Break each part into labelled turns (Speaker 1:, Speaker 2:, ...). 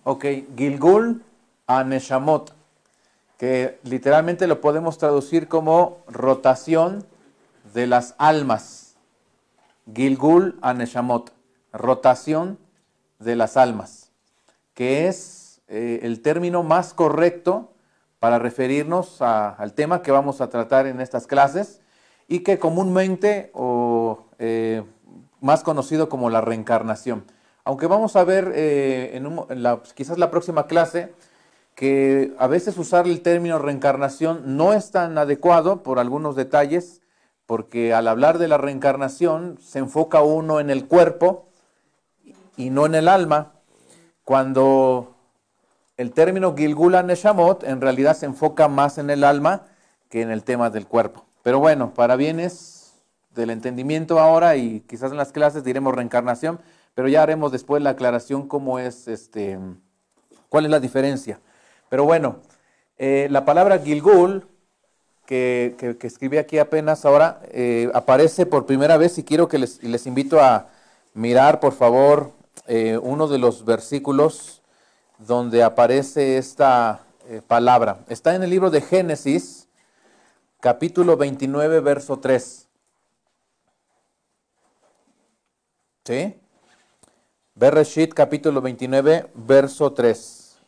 Speaker 1: Ok, Gilgul a Neshamot, que literalmente lo podemos traducir como rotación de las almas. Gilgul a Neshamot, rotación de las almas, que es el término más correcto para referirnos al tema que vamos a tratar en estas clases y que comúnmente más conocido como la reencarnación. Aunque vamos a ver quizás la próxima clase que a veces usar el término reencarnación no es tan adecuado por algunos detalles, porque al hablar de la reencarnación se enfoca uno en el cuerpo y no en el alma, cuando el término Gilgul Neshamot en realidad se enfoca más en el alma que en el tema del cuerpo. Pero bueno, para bienes del entendimiento ahora y quizás en las clases diremos reencarnación, pero ya haremos después la aclaración cómo es, cuál es la diferencia. Pero bueno, la palabra Gilgul, que escribí aquí apenas ahora, aparece por primera vez y quiero que les invito a mirar, por favor, uno de los versículos donde aparece esta palabra. Está en el libro de Génesis, capítulo 29, verso 3. ¿Sí? Bereshit, capítulo 29, verso 3.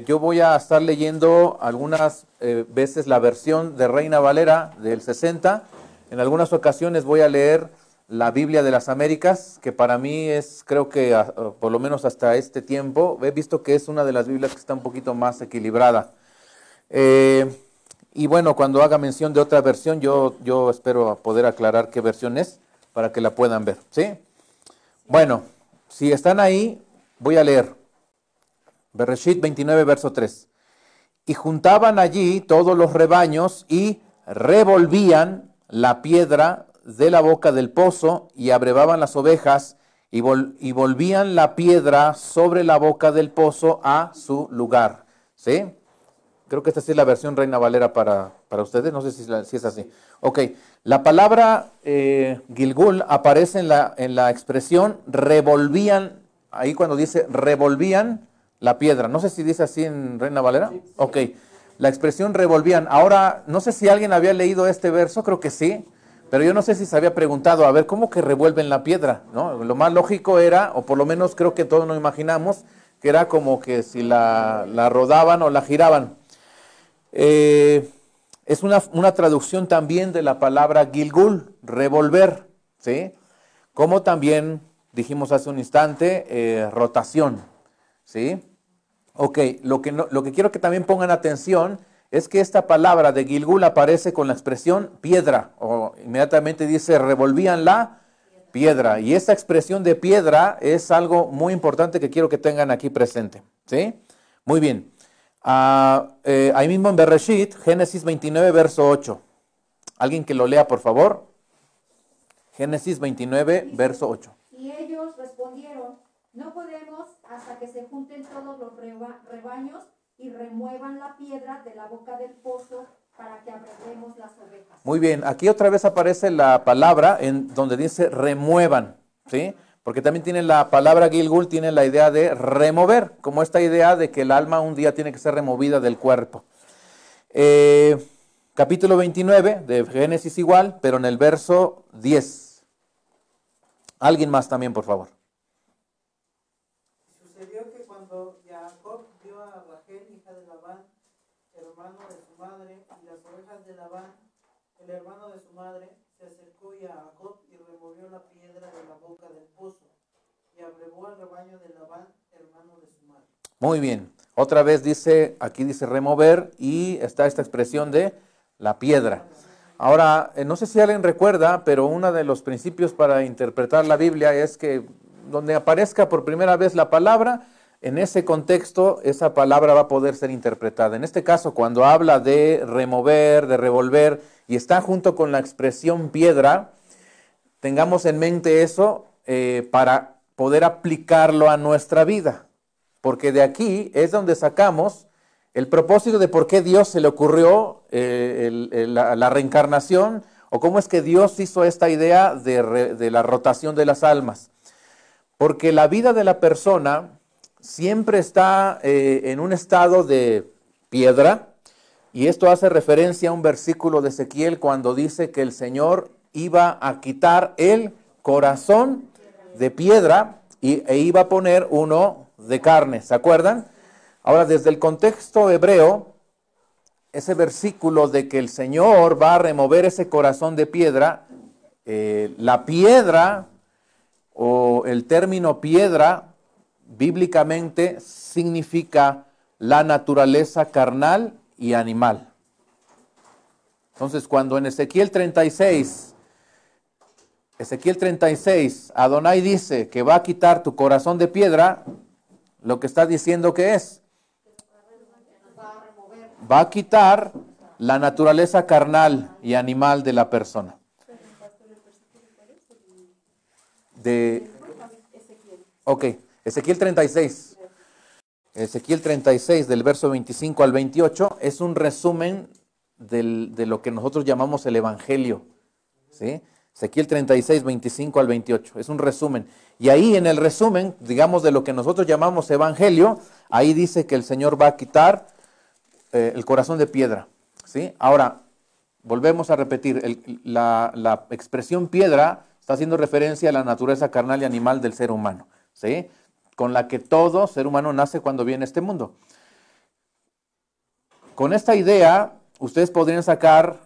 Speaker 1: Yo voy a estar leyendo algunas veces la versión de Reina Valera del 60. En algunas ocasiones voy a leer la Biblia de las Américas, que para mí es, creo que por lo menos hasta este tiempo, he visto que es una de las Biblias que está un poquito más equilibrada. Y bueno, cuando haga mención de otra versión, yo espero poder aclarar qué versión es para que la puedan ver. ¿Sí? Bueno, si están ahí, voy a leer. Bereshit 29, verso 3. Y juntaban allí todos los rebaños y revolvían la piedra de la boca del pozo y abrevaban las ovejas y volvían la piedra sobre la boca del pozo a su lugar. ¿Sí? Creo que esta sí es la versión Reina Valera para ustedes, no sé si es así. Ok, la palabra Gilgul aparece en la expresión revolvían, ahí cuando dice revolvían la piedra. No sé si dice así en Reina Valera. Sí. Ok, la expresión revolvían. Ahora, no sé si alguien había leído este verso, creo que sí, pero yo no sé si se había preguntado, a ver, ¿cómo que revuelven la piedra? ¿No? Lo más lógico era, o por lo menos creo que todos nos imaginamos, que era como que si la rodaban o la giraban. Es una traducción también de la palabra Gilgul, revolver, ¿sí? Como también dijimos hace un instante, rotación, ¿sí? Ok, lo que quiero que también pongan atención es que esta palabra de Gilgul aparece con la expresión piedra, o inmediatamente dice revolvían la piedra, y esta expresión de piedra es algo muy importante que quiero que tengan aquí presente, ¿sí? Muy bien. Ahí mismo en Bereshit, Génesis 29, verso 8. Alguien que lo lea, por favor. Génesis 29, verso 8.
Speaker 2: Y ellos respondieron, no podemos hasta que se junten todos los rebaños y remuevan la piedra de la boca del pozo para que abrevemos las ovejas.
Speaker 1: Muy bien, aquí otra vez aparece la palabra en donde dice remuevan, ¿sí? Porque también tiene la palabra Gilgul, tiene la idea de remover, como esta idea de que el alma un día tiene que ser removida del cuerpo. Capítulo 29 de Génesis igual, pero en el verso 10. Alguien más también, por favor.
Speaker 3: Sucedió que cuando Jacob vio a Rachel, hija de Labán, hermano de su madre, y las ovejas de Labán, el hermano de su madre, se acercó a Jacob y removió la piedra de la boca del pozo, y abrevó al rebaño de Labán, hermano de su madre.
Speaker 1: Muy bien. Otra vez aquí dice remover, y está esta expresión de la piedra. Ahora, no sé si alguien recuerda, pero uno de los principios para interpretar la Biblia es que donde aparezca por primera vez la palabra, en ese contexto esa palabra va a poder ser interpretada. En este caso, cuando habla de remover, de revolver, y está junto con la expresión piedra, tengamos en mente eso para poder aplicarlo a nuestra vida. Porque de aquí es donde sacamos el propósito de por qué Dios se le ocurrió la reencarnación, o cómo es que Dios hizo esta idea de la rotación de las almas. Porque la vida de la persona siempre está en un estado de piedra, y esto hace referencia a un versículo de Ezequiel cuando dice que el Señor iba a quitar el corazón de piedra e iba a poner uno de carne, ¿se acuerdan? Ahora, desde el contexto hebreo, ese versículo de que el Señor va a remover ese corazón de piedra, la piedra o el término piedra bíblicamente significa la naturaleza carnal y animal. Entonces, cuando en Ezequiel 36, Adonai dice que va a quitar tu corazón de piedra, lo que está diciendo que es, va a quitar la naturaleza carnal y animal de la persona. Ok, Ezequiel 36. Ezequiel 36, del verso 25 al 28, es un resumen de lo que nosotros llamamos el Evangelio. ¿Sí? Ezequiel 36, 25 al 28, es un resumen. Y ahí en el resumen, digamos, de lo que nosotros llamamos Evangelio, ahí dice que el Señor va a quitar el corazón de piedra. ¿Sí? Ahora, volvemos a repetir, la expresión piedra está haciendo referencia a la naturaleza carnal y animal del ser humano. ¿Sí? Con la que todo ser humano nace cuando viene a este mundo. Con esta idea, ustedes podrían sacar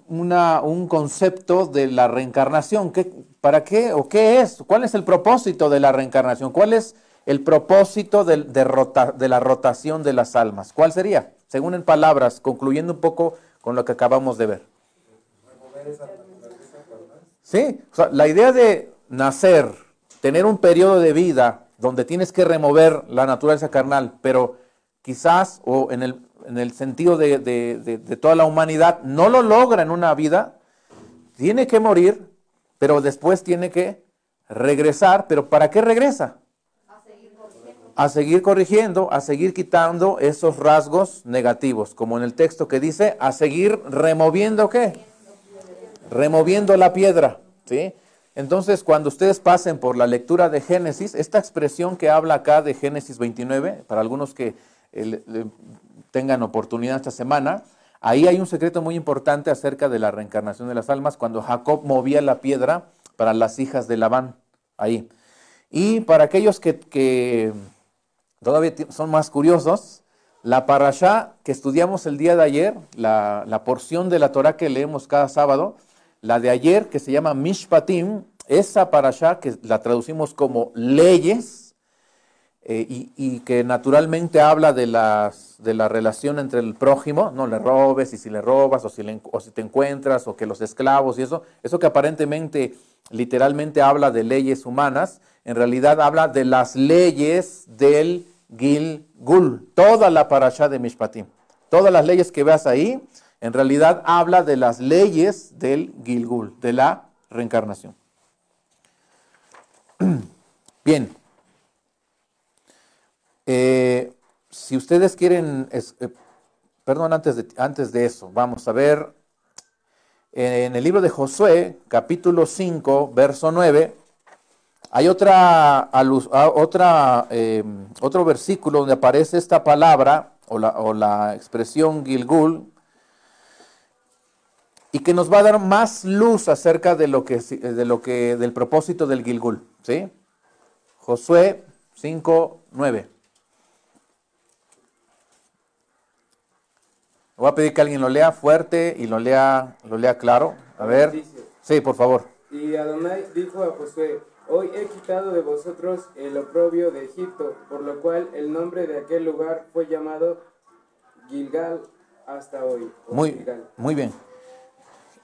Speaker 1: un concepto de la reencarnación. ¿Para qué o qué es? ¿Cuál es el propósito de la reencarnación? ¿Cuál es el propósito de la rotación de las almas? ¿Cuál sería? Según en palabras, concluyendo un poco con lo que acabamos de ver. Sí, o sea, la idea de nacer, tener un periodo de vida donde tienes que remover la naturaleza carnal, pero quizás, o en el sentido de toda la humanidad, no lo logra en una vida, tiene que morir, pero después tiene que regresar. ¿Pero para qué regresa? A seguir corrigiendo, a seguir quitando esos rasgos negativos, como en el texto que dice, a seguir removiendo ¿qué? Removiendo la piedra, ¿sí? Entonces, cuando ustedes pasen por la lectura de Génesis, esta expresión que habla acá de Génesis 29, para algunos que tengan oportunidad esta semana, ahí hay un secreto muy importante acerca de la reencarnación de las almas, cuando Jacob movía la piedra para las hijas de Labán, ahí. Y para aquellos que todavía son más curiosos, la parashá que estudiamos el día de ayer, la porción de la Torah que leemos cada sábado, la de ayer, que se llama Mishpatim, esa parashá que la traducimos como leyes, y que naturalmente habla de la relación entre el prójimo, no le robes, y si le robas, o si te encuentras, o que los esclavos y eso que aparentemente, literalmente habla de leyes humanas, en realidad habla de las leyes del Gilgul, toda la parashá de Mishpatim. Todas las leyes que veas ahí, en realidad habla de las leyes del Gilgul, de la reencarnación. Bien. Si ustedes quieren, perdón, antes de eso, vamos a ver, en el libro de Josué, capítulo 5, verso 9, hay otro versículo donde aparece esta palabra, o la expresión Gilgul, y que nos va a dar más luz acerca del propósito del Gilgul, ¿sí? Josué 5, 9. Voy a pedir que alguien lo lea fuerte y lo lea claro. A ver. Sí, por favor.
Speaker 4: Y Adonai dijo a Josué: hoy he quitado de vosotros el oprobio de Egipto, por lo cual el nombre de aquel lugar fue llamado Gilgal hasta hoy.
Speaker 1: Muy bien.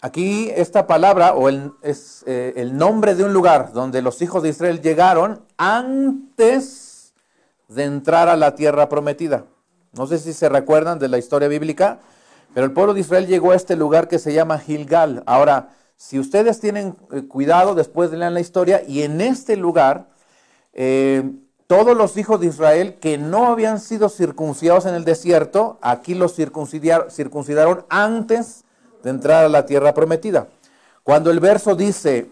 Speaker 1: Aquí esta palabra es el nombre de un lugar donde los hijos de Israel llegaron antes de entrar a la tierra prometida. No sé si se recuerdan de la historia bíblica, pero el pueblo de Israel llegó a este lugar que se llama Gilgal. Ahora, si ustedes tienen cuidado, después lean la historia, y en este lugar, todos los hijos de Israel que no habían sido circuncidados en el desierto, aquí los circuncidaron antes de entrar a la tierra prometida. Cuando el verso dice,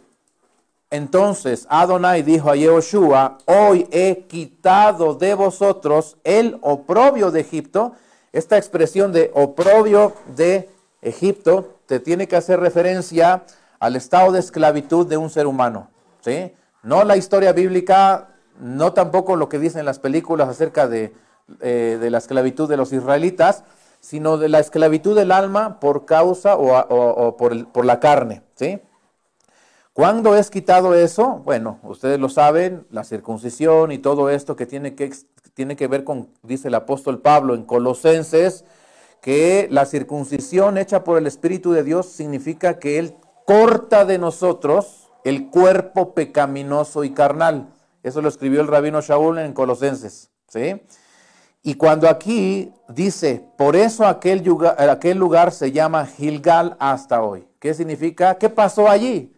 Speaker 1: entonces Adonai dijo a Yehoshua, hoy he quitado de vosotros el oprobio de Egipto. Esta expresión de oprobio de Egipto te tiene que hacer referencia al estado de esclavitud de un ser humano, ¿sí? No la historia bíblica, no tampoco lo que dicen las películas acerca de la esclavitud de los israelitas, sino de la esclavitud del alma por causa o por la carne, ¿sí? ¿Cuándo es quitado eso? Bueno, ustedes lo saben, la circuncisión y todo esto que tiene que ver con, dice el apóstol Pablo en Colosenses, que la circuncisión hecha por el Espíritu de Dios significa que Él corta de nosotros el cuerpo pecaminoso y carnal. Eso lo escribió el rabino Shaul en Colosenses, ¿sí? Y cuando aquí dice, por eso aquel lugar se llama Gilgal hasta hoy. ¿Qué significa? ¿Qué pasó allí?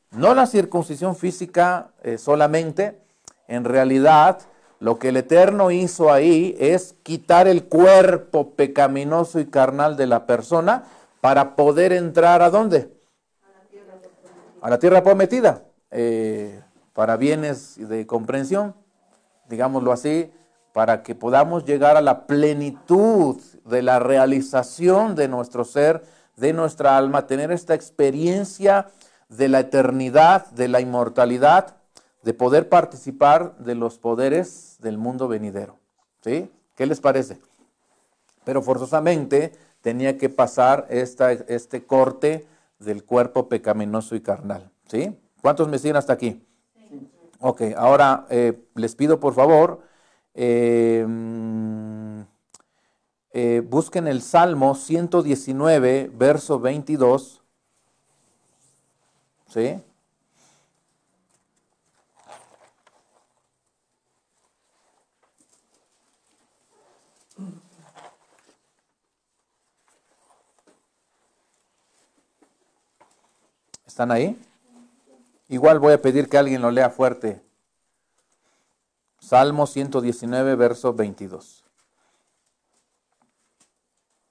Speaker 1: No la circuncisión física solamente, en realidad lo que el Eterno hizo ahí es quitar el cuerpo pecaminoso y carnal de la persona para poder entrar ¿a dónde? A la tierra prometida, para bienes de comprensión, digámoslo así, para que podamos llegar a la plenitud de la realización de nuestro ser, de nuestra alma, tener esta experiencia de la eternidad, de la inmortalidad, de poder participar de los poderes del mundo venidero. ¿Sí? ¿Qué les parece? Pero forzosamente tenía que pasar este corte del cuerpo pecaminoso y carnal. ¿Sí? ¿Cuántos me siguen hasta aquí? Sí. Ok, ahora les pido por favor, busquen el Salmo 119, verso 22. ¿Sí? ¿Están ahí? Igual voy a pedir que alguien lo lea fuerte. Salmo 119, verso 22.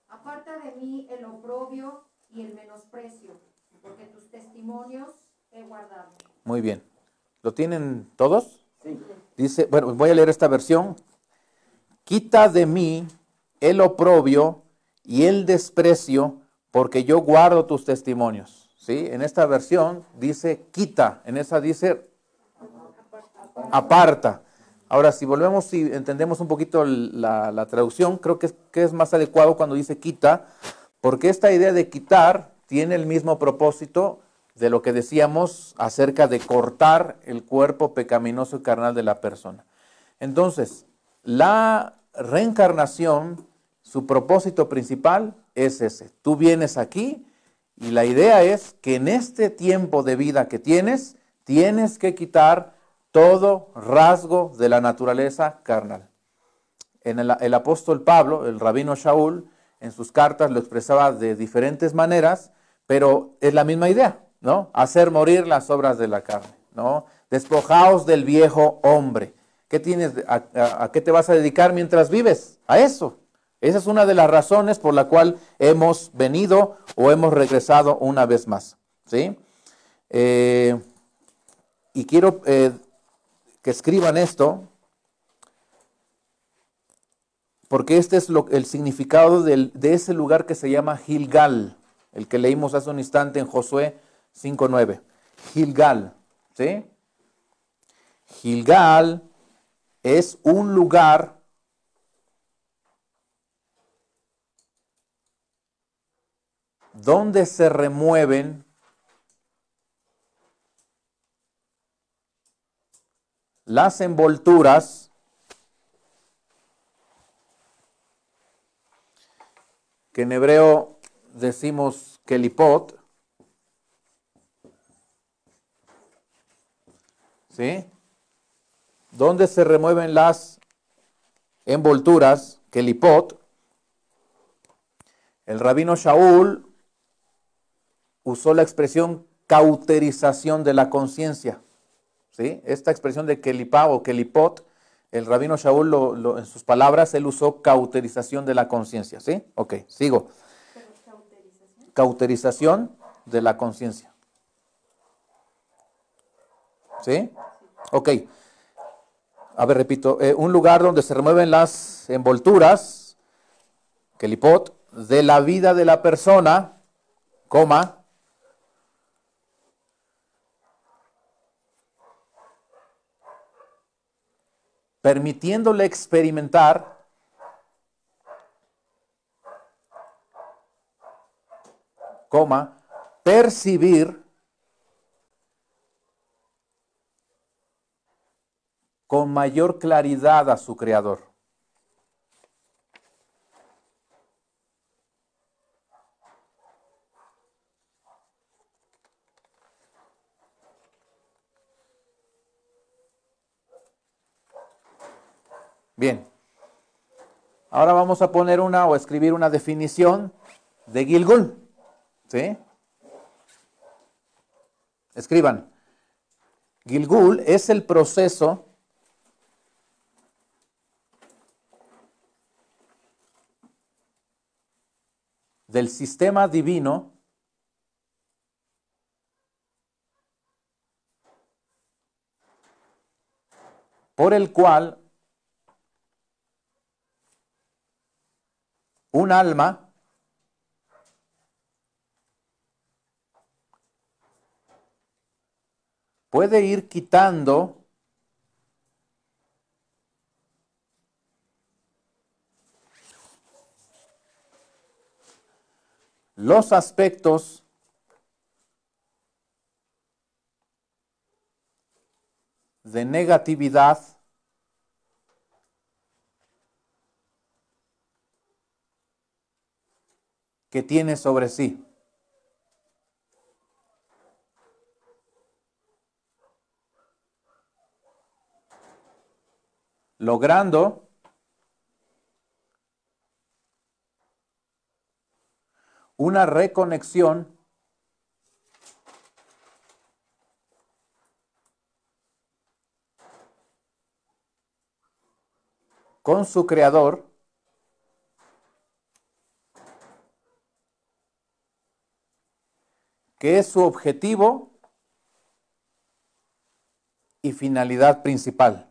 Speaker 2: Aparta de mí el oprobio y el menosprecio, porque tus testimonios he guardado.
Speaker 1: Muy bien. ¿Lo tienen todos?
Speaker 4: Sí.
Speaker 1: Dice, bueno, voy a leer esta versión. Quita de mí el oprobio y el desprecio, porque yo guardo tus testimonios. ¿Sí? En esta versión dice quita, en esa dice aparta. Ahora, si volvemos, si entendemos un poquito la traducción, creo que es más adecuado cuando dice quita, porque esta idea de quitar tiene el mismo propósito de lo que decíamos acerca de cortar el cuerpo pecaminoso y carnal de la persona. Entonces, la reencarnación, su propósito principal es ese. Tú vienes aquí y la idea es que en este tiempo de vida que tienes que quitar todo rasgo de la naturaleza carnal. El apóstol Pablo, el rabino Shaul, en sus cartas lo expresaba de diferentes maneras, pero es la misma idea, ¿no? Hacer morir las obras de la carne, ¿no? Despojaos del viejo hombre. ¿Qué tienes? ¿A qué te vas a dedicar mientras vives? A eso. Esa es una de las razones por la cual hemos venido o hemos regresado una vez más, ¿sí? Y quiero que escriban esto, porque este es el significado de ese lugar que se llama Gilgal, el que leímos hace un instante en Josué 5:9. Gilgal, ¿sí? Gilgal es un lugar donde se remueven las envolturas que en hebreo decimos kelipot, ¿sí? Donde se remueven las envolturas, kelipot. El rabino Shaul usó la expresión cauterización de la conciencia, ¿sí? Esta expresión de kelipá o kelipot, el rabino Shaul, en sus palabras, él usó cauterización de la conciencia, ¿sí? Ok, sigo. Cauterización de la conciencia. ¿Sí? Ok. A ver, repito, un lugar donde se remueven las envolturas, kelipot, de la vida de la persona, coma, permitiéndole experimentar coma, percibir con mayor claridad a su creador. Bien. Ahora vamos a poner una o escribir una definición de Gilgul. ¿Sí? Escriban. Gilgul es el proceso del sistema divino por el cual un alma puede ir quitando los aspectos de negatividad que tiene sobre sí. Logrando una reconexión con su creador que es su objetivo y finalidad principal.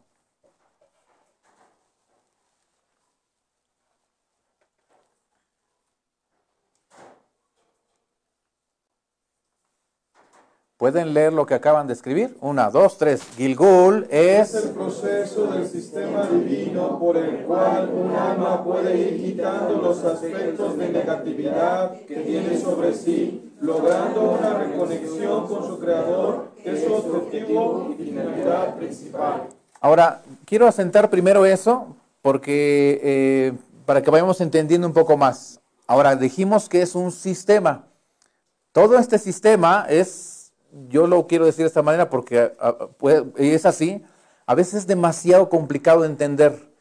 Speaker 1: ¿Pueden leer lo que acaban de escribir? 1, 2, 3. Gilgul
Speaker 5: Es
Speaker 1: es
Speaker 5: el proceso del sistema divino por el cual un alma puede ir quitando los aspectos de negatividad que tiene sobre sí, logrando una reconexión con su creador, que es su objetivo y finalidad principal.
Speaker 1: Ahora, quiero asentar primero eso, porque para que vayamos entendiendo un poco más. Ahora, dijimos que es un sistema. Todo este sistema es, yo lo quiero decir de esta manera porque es así, a veces es demasiado complicado de entender.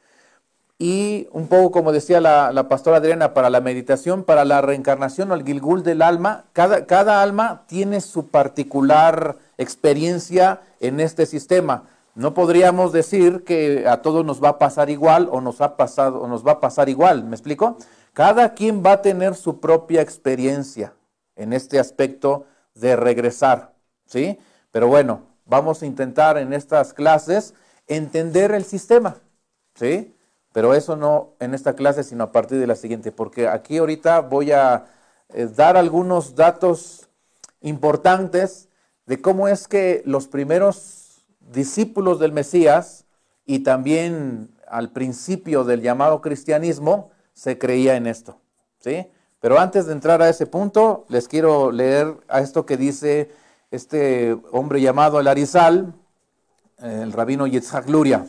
Speaker 1: Y un poco como decía la pastora Adriana, para la meditación, para la reencarnación o el Gilgul del alma, cada alma tiene su particular experiencia en este sistema. No podríamos decir que a todos nos va a pasar igual o nos ha pasado o nos va a pasar igual, ¿me explico? Cada quien va a tener su propia experiencia en este aspecto de regresar, ¿sí? Pero bueno, vamos a intentar en estas clases entender el sistema, ¿sí? Pero eso no en esta clase, sino a partir de la siguiente, porque aquí ahorita voy a dar algunos datos importantes de cómo es que los primeros discípulos del Mesías y también al principio del llamado cristianismo se creía en esto, ¿sí? Pero antes de entrar a ese punto, les quiero leer a esto que dice este hombre llamado el Arizal, el rabino Yitzhak Luria.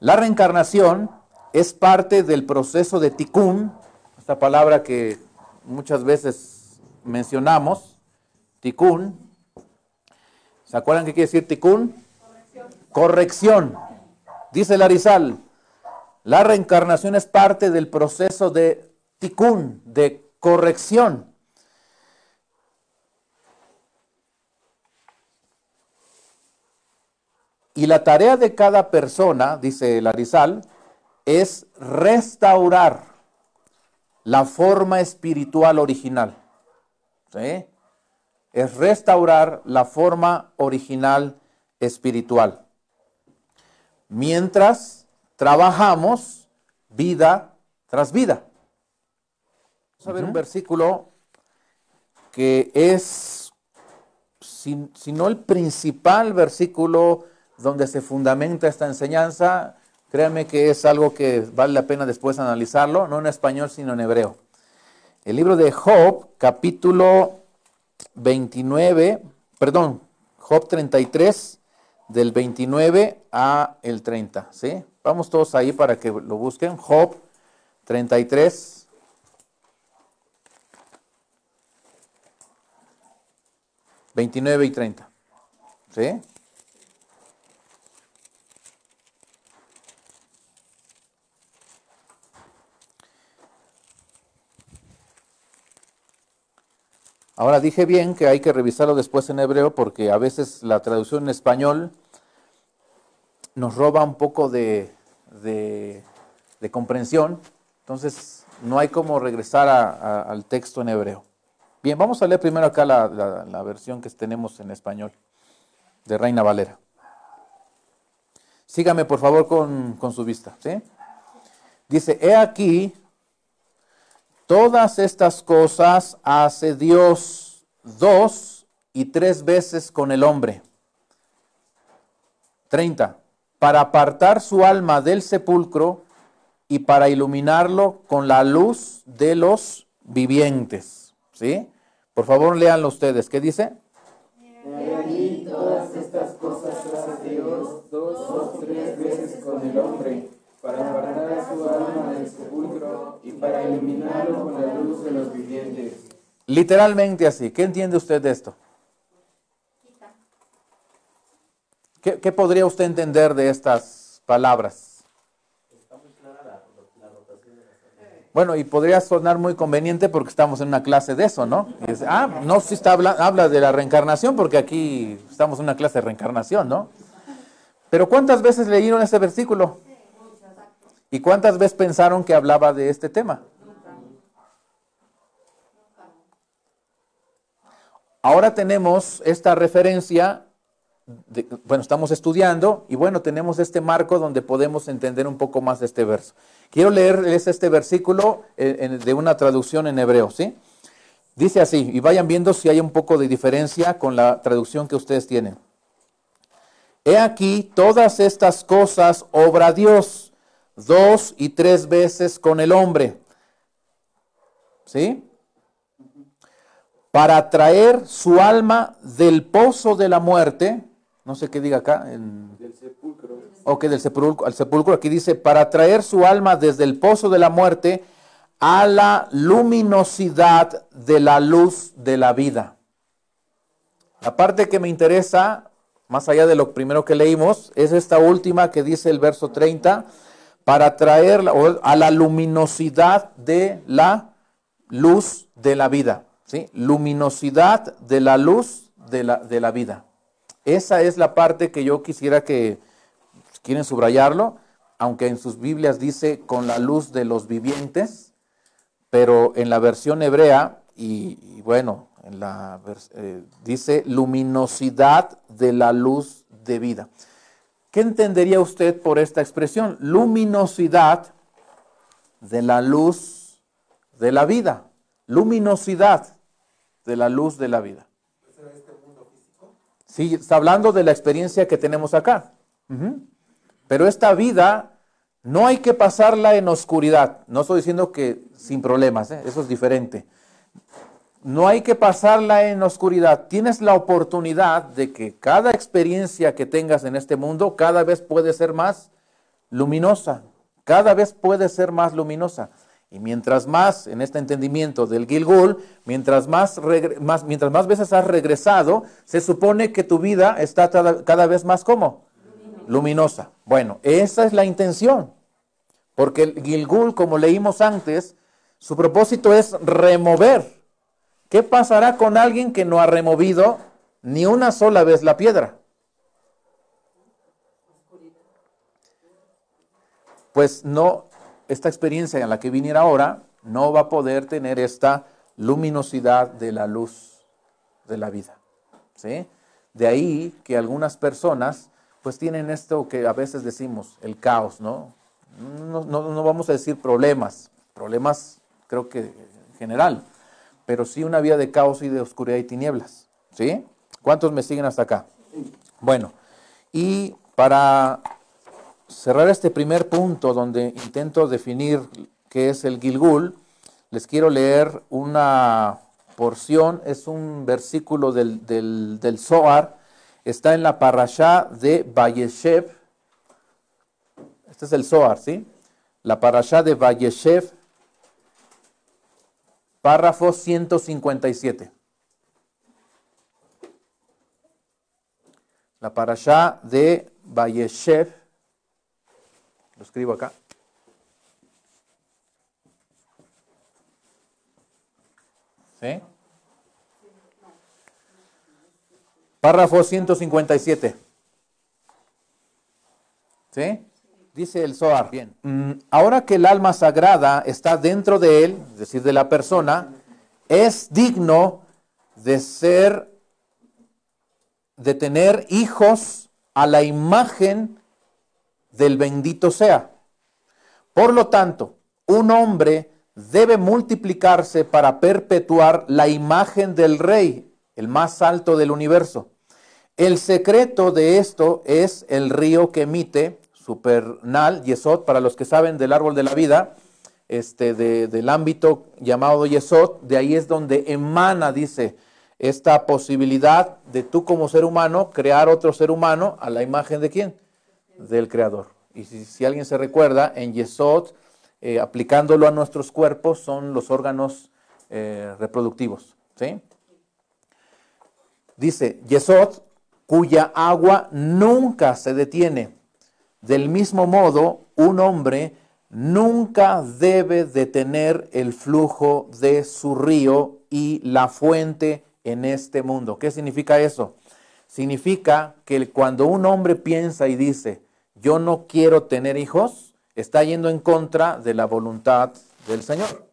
Speaker 1: La reencarnación es parte del proceso de tikkun, esta palabra que muchas veces mencionamos, tikkun. ¿Se acuerdan qué quiere decir tikkun? Corrección. Dice el Arizal, la reencarnación es parte del proceso de tikkun, de corrección. Y la tarea de cada persona, dice el Arizal, es restaurar la forma espiritual original. ¿Sí? Es restaurar la forma original espiritual. Mientras trabajamos vida tras vida. Vamos a ver un versículo que es, si no el principal versículo donde se fundamenta esta enseñanza, créanme que es algo que vale la pena después analizarlo, no en español sino en hebreo. El libro de Job, capítulo 29, perdón, Job 33, del 29 a el 30, ¿sí? Vamos todos ahí para que lo busquen. Job 33, 29 y 30, ¿sí? Ahora dije bien que hay que revisarlo después en hebreo porque a veces la traducción en español nos roba un poco de comprensión, entonces no hay como regresar al texto en hebreo. Bien, vamos a leer primero acá la versión que tenemos en español, de Reina Valera. Sígame por favor con su vista, ¿sí? Dice, he aquí, todas estas cosas hace Dios 2 y 3 veces con el hombre. 30. Para apartar su alma del sepulcro y para iluminarlo con la luz de los vivientes. ¿Sí? Por favor, léanlo ustedes. ¿Qué dice?
Speaker 4: He aquí todas estas cosas hace Dios 2 o 3 veces con el hombre, para apartar su alma del sepulcro y para iluminarlo con la luz de los vivientes.
Speaker 1: Literalmente así. ¿Qué entiende usted de esto? ¿Qué podría usted entender de estas palabras? Bueno, y podría sonar muy conveniente porque estamos en una clase de eso, ¿no? Y dice, no, sí habla de la reencarnación porque aquí estamos en una clase de reencarnación, ¿no? Pero ¿cuántas veces leyeron este versículo? ¿Y cuántas veces pensaron que hablaba de este tema? Ahora tenemos esta referencia, estamos estudiando y bueno, tenemos este marco donde podemos entender un poco más de este verso. Quiero leerles este versículo de una traducción en hebreo, ¿sí? Dice así, y vayan viendo si hay un poco de diferencia con la traducción que ustedes tienen. He aquí, todas estas cosas obra Dios 2 y 3 veces con el hombre, ¿sí? Para traer su alma del pozo de la muerte, no sé qué diga acá,
Speaker 4: Del sepulcro.
Speaker 1: Ok, del sepulcro, al sepulcro, aquí dice, para traer su alma desde el pozo de la muerte a la luminosidad de la luz de la vida. La parte que me interesa, más allá de lo primero que leímos, es esta última que dice el verso 30, para traer a la luminosidad de la luz de la vida. ¿Sí? Luminosidad de la luz de la vida. Esa es la parte que yo quisiera que, si quieren subrayarlo, aunque en sus Biblias dice con la luz de los vivientes, pero en la versión hebrea, y bueno, dice luminosidad de la luz de vida. ¿Qué entendería usted por esta expresión? Luminosidad de la luz de la vida. Luminosidad de la luz de la vida. Sí, está hablando de la experiencia que tenemos acá. Pero esta vida no hay que pasarla en oscuridad. No estoy diciendo que sin problemas, eso es diferente. No hay que pasarla en oscuridad. Tienes la oportunidad de que cada experiencia que tengas en este mundo cada vez puede ser más luminosa. Cada vez puede ser más luminosa. Y mientras más, en este entendimiento del Gilgul, mientras más veces has regresado, se supone que tu vida está cada vez más, ¿cómo? Luminosa. Bueno, esa es la intención. Porque el Gilgul, como leímos antes, su propósito es remover. ¿Qué pasará con alguien que no ha removido ni una sola vez la piedra? Pues no. Esta experiencia en la que viniera ahora no va a poder tener esta luminosidad de la luz de la vida. ¿Sí? De ahí que algunas personas pues tienen esto que a veces decimos, el caos, ¿no? No vamos a decir problemas creo que en general, pero sí una vida de caos y de oscuridad y tinieblas, ¿sí? ¿Cuántos me siguen hasta acá? Bueno, y para cerrar este primer punto donde intento definir qué es el Gilgul, les quiero leer una porción, es un versículo del Zohar, está en la parashá de Vayeshev, este es el Zohar, ¿sí? La parashá de Vayeshev, párrafo 157. La parashá de Vayeshev, lo escribo acá. ¿Sí? Párrafo 157. ¿Sí? Dice el Zohar. Bien. Ahora que el alma sagrada está dentro de él, es decir, de la persona, es digno de tener hijos a la imagen del bendito sea. Por lo tanto, un hombre debe multiplicarse para perpetuar la imagen del rey, el más alto del universo. El secreto de esto es el río que emite, supernal, Yesod, para los que saben del árbol de la vida, del ámbito llamado Yesod, de ahí es donde emana, dice, esta posibilidad de tú como ser humano crear otro ser humano a la imagen de ¿quién? Del Creador. Y si alguien se recuerda, en Yesod, aplicándolo a nuestros cuerpos, son los órganos reproductivos, ¿sí? Dice, Yesod, cuya agua nunca se detiene. Del mismo modo, un hombre nunca debe detener el flujo de su río y la fuente en este mundo. ¿Qué significa eso? Significa que cuando un hombre piensa y dice, yo no quiero tener hijos, está yendo en contra de la voluntad del Señor.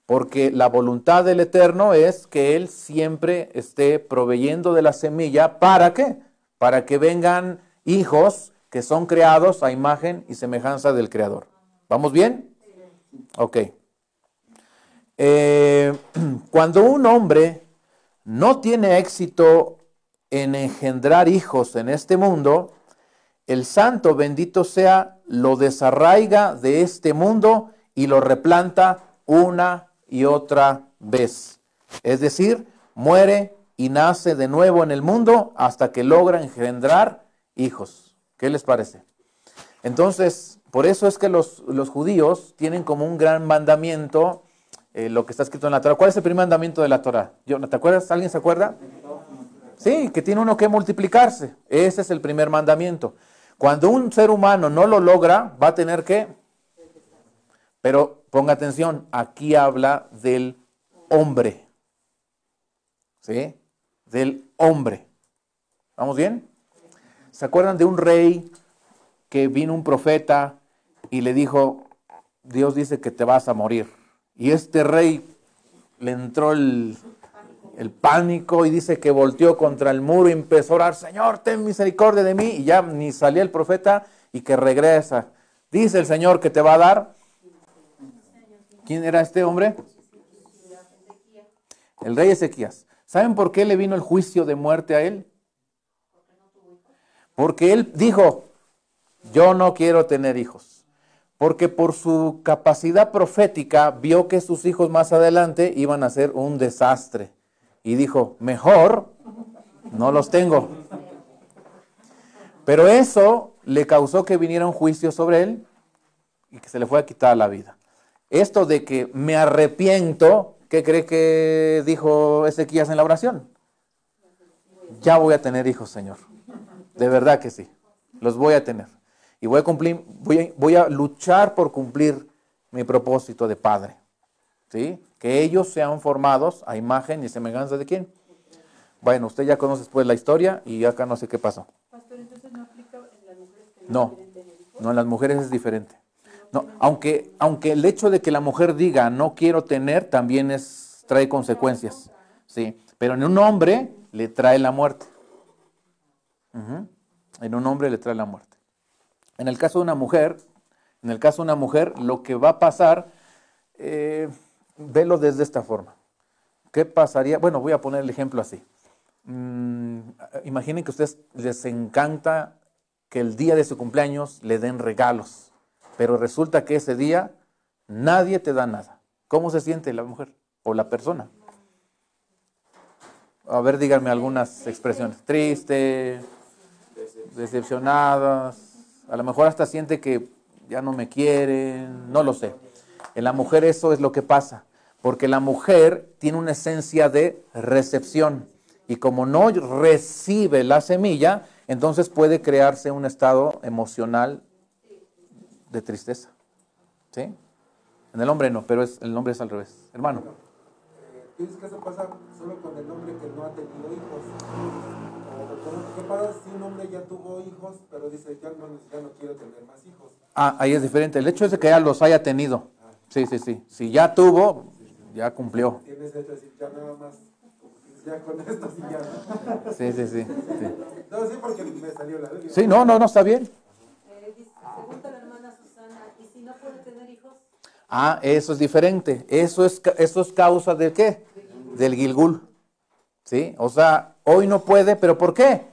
Speaker 1: Porque la voluntad del Eterno es que Él siempre esté proveyendo de la semilla. ¿Para qué? Para que vengan hijos que son creados a imagen y semejanza del Creador. ¿Vamos bien? Ok. Cuando un hombre no tiene éxito en engendrar hijos en este mundo, el santo, bendito sea, lo desarraiga de este mundo y lo replanta una y otra vez. Es decir, muere y nace de nuevo en el mundo hasta que logra engendrar hijos. ¿Qué les parece? Entonces, por eso es que los judíos tienen como un gran mandamiento, lo que está escrito en la Torah. ¿Cuál es el primer mandamiento de la Torah? ¿Te acuerdas? ¿Alguien se acuerda? Sí, que tiene uno que multiplicarse. Ese es el primer mandamiento. Cuando un ser humano no lo logra, va a tener que... Pero ponga atención, aquí habla del hombre. ¿Sí? Del hombre. ¿Vamos bien? ¿Se acuerdan de un rey que vino un profeta y le dijo, Dios dice que te vas a morir? Y este rey le entró el pánico y dice que volteó contra el muro y empezó a orar, Señor, ten misericordia de mí. Y ya ni salía el profeta y que regresa. Dice el Señor que te va a dar. ¿Quién era este hombre? El rey Ezequías. ¿Saben por qué le vino el juicio de muerte a él? Porque él dijo, yo no quiero tener hijos. Porque por su capacidad profética vio que sus hijos más adelante iban a ser un desastre. Y dijo, mejor no los tengo. Pero eso le causó que viniera un juicio sobre él y que se le fue a quitar la vida. Esto de que me arrepiento, ¿qué cree que dijo Ezequías en la oración? Ya voy a tener hijos, Señor. De verdad que sí. Los voy a tener. Y voy a cumplir, voy a luchar por cumplir mi propósito de padre. ¿Sí? Que ellos sean formados a imagen y semejanza de quién. Bueno, usted ya conoce después la historia y acá no sé qué pasó.
Speaker 6: Pastor, entonces no aplica en las mujeres que
Speaker 1: No,
Speaker 6: quieren tener hijos.
Speaker 1: no, en las mujeres es diferente. No, aunque el hecho de que la mujer diga no quiero tener también trae consecuencias. Sí, pero en un hombre le trae la muerte. Ujú. En un hombre le trae la muerte. En el caso de una mujer, lo que va a pasar, velo desde esta forma. ¿Qué pasaría? Bueno, voy a poner el ejemplo así. Imaginen que a ustedes les encanta que el día de su cumpleaños le den regalos, pero resulta que ese día nadie te da nada. ¿Cómo se siente la mujer o la persona? A ver, díganme algunas expresiones. Triste, decepcionadas, a lo mejor hasta siente que ya no me quieren, no lo sé. En la mujer eso es lo que pasa, porque la mujer tiene una esencia de recepción y como no recibe la semilla, entonces puede crearse un estado emocional de tristeza. ¿Sí? En el hombre no, pero el hombre es al revés. Hermano.
Speaker 7: ¿Piensas que eso pasa solo con el hombre que no ha tenido hijos? ¿Qué pasa si un hombre ya tuvo hijos, pero dice, ya no quiero tener más hijos?
Speaker 1: Ah, ahí es diferente. El hecho es de que ya los haya tenido. Sí, sí, sí. Si ya tuvo, ya cumplió.
Speaker 7: Tienes derecho a decir, ya nada más, ya con esto sí ya.
Speaker 1: Sí, sí, sí.
Speaker 7: No, sí, porque me salió la ley.
Speaker 1: Sí, no, está bien.
Speaker 6: Pregunta la hermana Susana, ¿y si no puede tener hijos?
Speaker 1: Ah, eso es diferente. Eso es causa de ¿qué? Del Gilgul. ¿Sí? O sea, hoy no puede, ¿pero por qué?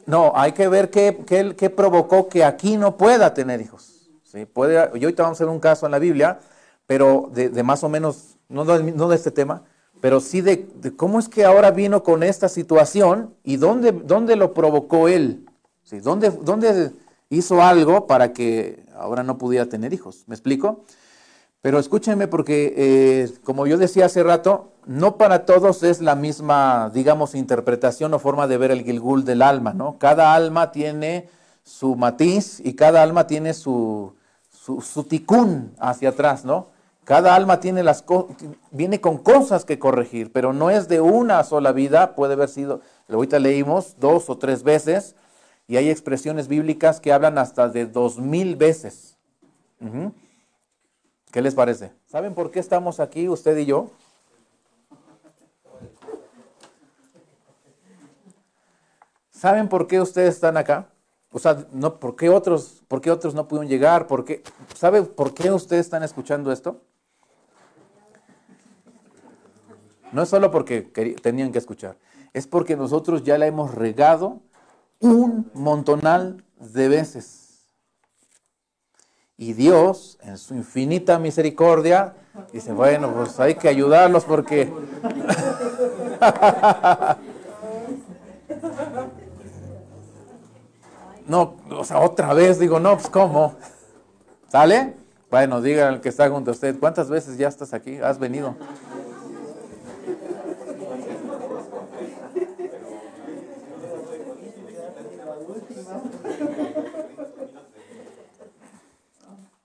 Speaker 1: No, hay que ver qué provocó que aquí no pueda tener hijos. ¿Sí? Y ahorita vamos a ver un caso en la Biblia, pero de más o menos, no de este tema, pero sí de cómo es que ahora vino con esta situación y dónde lo provocó él. ¿Sí? ¿Dónde hizo algo para que ahora no pudiera tener hijos? ¿Me explico? Pero escúchenme porque, como yo decía hace rato, no para todos es la misma, digamos, interpretación o forma de ver el Gilgul del alma, ¿no? Cada alma tiene su matiz y cada alma tiene su ticún hacia atrás, ¿no? Cada alma tiene viene con cosas que corregir, pero no es de una sola vida, puede haber sido, ahorita leímos 2 o 3 veces, y hay expresiones bíblicas que hablan hasta de 2000 veces. Uh-huh. ¿Qué les parece? ¿Saben por qué estamos aquí, usted y yo? ¿Saben por qué ustedes están acá? O sea, no, ¿por qué otros no pudieron llegar? ¿Sabe por qué ustedes están escuchando esto? No es solo porque tenían que escuchar, es porque nosotros ya la hemos regado un montonal de veces. Y Dios, en su infinita misericordia, dice, bueno, pues hay que ayudarlos porque... No, o sea, otra vez, digo, no, pues ¿cómo? ¿Sale? Bueno, digan al que está junto a usted, ¿cuántas veces ya estás aquí? ¿Has venido?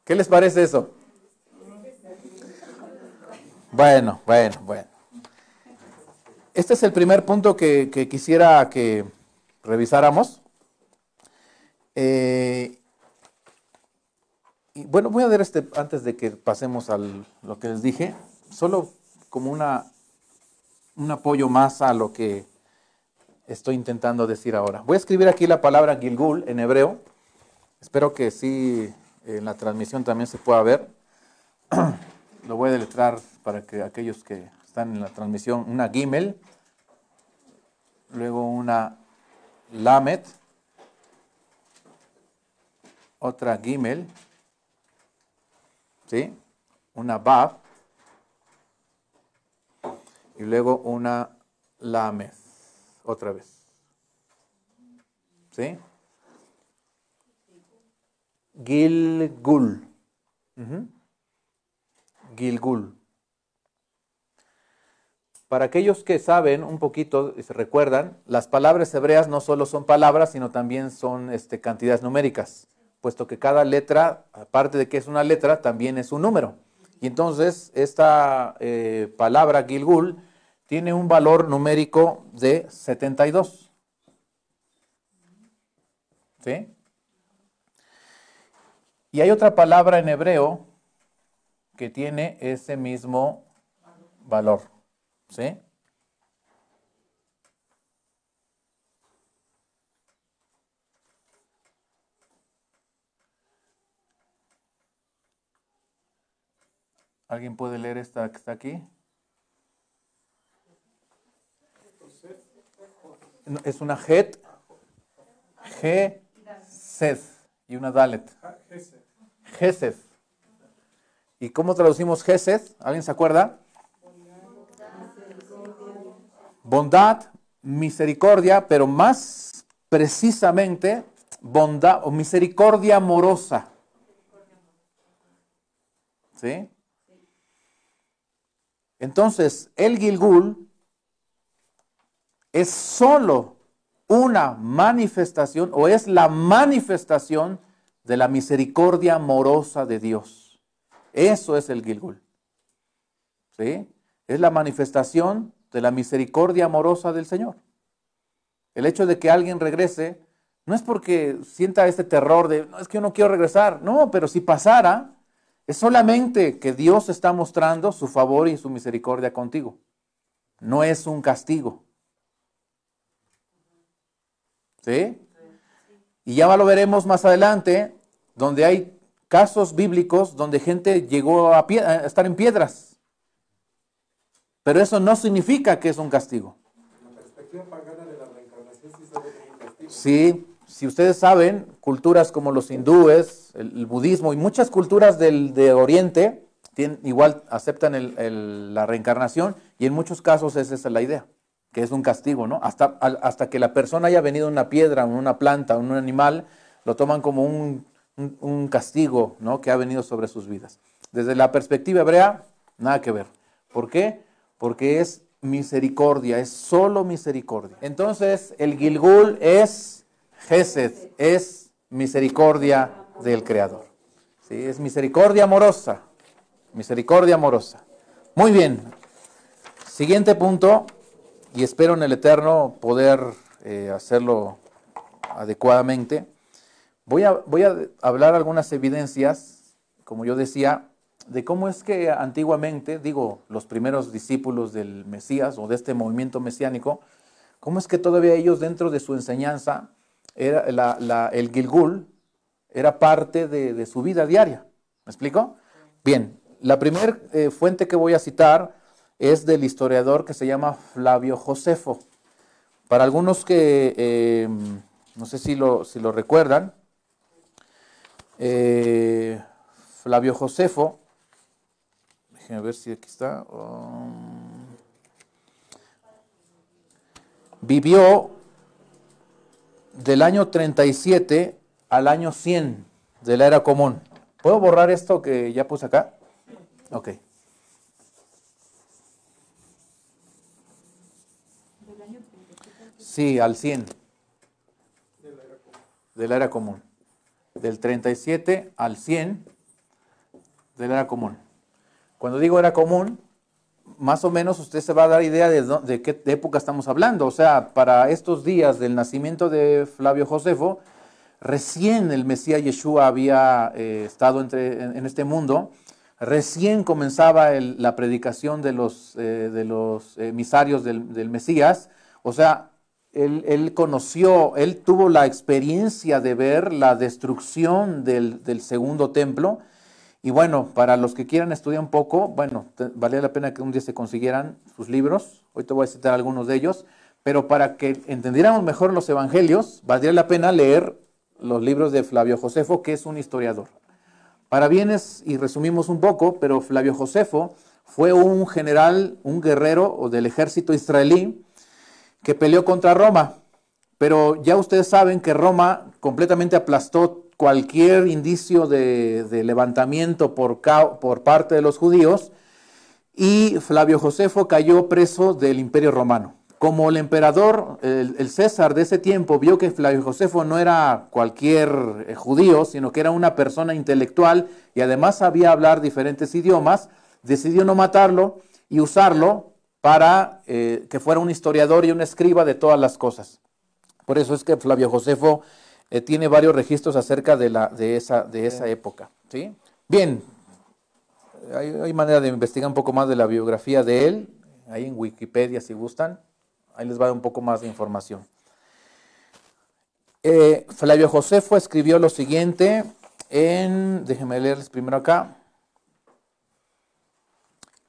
Speaker 1: ¿Qué les parece eso? Bueno. Este es el primer punto que quisiera que revisáramos. Y bueno, voy a ver antes de que pasemos a lo que les dije, solo como un apoyo más a lo que estoy intentando decir ahora. Voy a escribir aquí la palabra Gilgul en hebreo. Espero que sí en la transmisión también se pueda ver. Lo voy a deletrear para que aquellos que están en la transmisión, una Gimel, luego una Lamet, otra Gimel, ¿sí? Una Bab, y luego una Lamed, otra vez, ¿sí? Gilgul. Gilgul. Para aquellos que saben un poquito y se recuerdan, las palabras hebreas no solo son palabras, sino también son cantidades numéricas, puesto que cada letra, aparte de que es una letra, también es un número. Y entonces esta palabra Gilgul tiene un valor numérico de 72. ¿Sí? Y hay otra palabra en hebreo que tiene ese mismo valor. ¿Sí? ¿Alguien puede leer esta que está aquí? No, es una Het, Gesed y una Dalet. Gesed. ¿Y cómo traducimos Gesed? ¿Alguien se acuerda? Bondad, misericordia, pero más precisamente bondad o misericordia amorosa. ¿Sí? Entonces, el Gilgul es solo una manifestación o es la manifestación de la misericordia amorosa de Dios. Eso es el Gilgul. ¿Sí? Es la manifestación de la misericordia amorosa del Señor. El hecho de que alguien regrese no es porque sienta este terror de, no, es que yo no quiero regresar. No, pero si pasara, es solamente que Dios está mostrando su favor y su misericordia contigo. No es un castigo. ¿Sí? Y ya lo veremos más adelante, donde hay casos bíblicos donde gente llegó a estar en piedras. Pero eso no significa que es un castigo.
Speaker 7: La perspectiva pagana de la reencarnación sí se ve como un castigo.
Speaker 1: Sí, si ustedes saben, culturas como los hindúes, el budismo y muchas culturas de Oriente igual aceptan la reencarnación y en muchos casos esa es la idea, que es un castigo, ¿no? Hasta que la persona haya venido en una piedra, en una planta, en un animal, lo toman como un castigo, ¿no? Que ha venido sobre sus vidas. Desde la perspectiva hebrea, nada que ver. ¿Por qué? Porque es misericordia, es solo misericordia. Entonces, el Gilgul es Gesed, es misericordia del Creador. ¿Sí? Es misericordia amorosa, misericordia amorosa. Muy bien. Siguiente punto, y espero en el Eterno poder hacerlo adecuadamente. Voy a hablar algunas evidencias, como yo decía, de cómo es que antiguamente, digo, los primeros discípulos del Mesías o de este movimiento mesiánico, cómo es que todavía ellos dentro de su enseñanza, el Gilgul era parte de su vida diaria. ¿Me explico? Bien, la primera fuente que voy a citar es del historiador que se llama Flavio Josefo. Para algunos que, no sé si lo recuerdan, Flavio Josefo, déjenme ver si aquí está, vivió del año 37 al año 100 de la era común. ¿Puedo borrar esto que ya puse acá? Ok. Sí, al 100 de la era común. Del 37 al 100 de la era común. Cuando digo era común, más o menos usted se va a dar idea de qué época estamos hablando. O sea, para estos días del nacimiento de Flavio Josefo, recién el Mesías Yeshua había estado en este mundo, recién comenzaba la predicación de los emisarios del Mesías. O sea, él conoció, él tuvo la experiencia de ver la destrucción del segundo templo. Y bueno, para los que quieran estudiar un poco, bueno, valía la pena que un día se consiguieran sus libros. Hoy te voy a citar algunos de ellos, pero para que entendiéramos mejor los evangelios, valdría la pena leer los libros de Flavio Josefo, que es un historiador. Para bienes, y resumimos un poco, pero Flavio Josefo fue un general, un guerrero del ejército israelí que peleó contra Roma. Pero ya ustedes saben que Roma completamente aplastó cualquier indicio de levantamiento por parte de los judíos, y Flavio Josefo cayó preso del Imperio Romano. Como el emperador, el César de ese tiempo, vio que Flavio Josefo no era cualquier judío, sino que era una persona intelectual y además sabía hablar diferentes idiomas, decidió no matarlo y usarlo para que fuera un historiador y un escriba de todas las cosas. Por eso es que Flavio Josefo tiene varios registros acerca de esa época. ¿Sí? Bien, hay manera de investigar un poco más de la biografía de él, ahí en Wikipedia si gustan, ahí les va a dar un poco más de información. Flavio Josefo escribió lo siguiente déjenme leerles primero acá.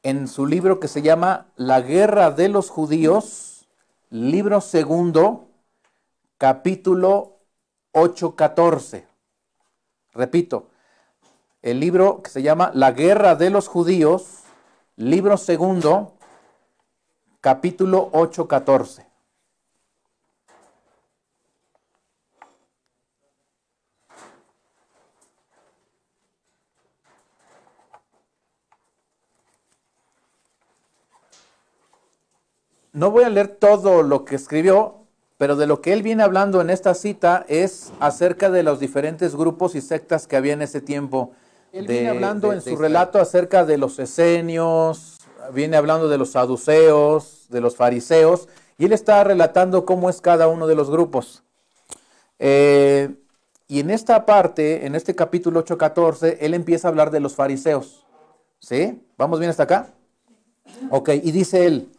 Speaker 1: en su libro que se llama La Guerra de los Judíos, libro segundo, capítulo 8:14. Repito, el libro que se llama La Guerra de los Judíos, libro segundo, capítulo 8:14. No voy a leer todo lo que escribió, pero de lo que él viene hablando en esta cita es acerca de los diferentes grupos y sectas que había en ese tiempo. Él viene hablando en su relato acerca de los esenios, viene hablando de los saduceos, de los fariseos, y él está relatando cómo es cada uno de los grupos. Y en esta parte, en este capítulo 8:14, él empieza a hablar de los fariseos. ¿Sí? ¿Vamos bien hasta acá? Ok, y dice él,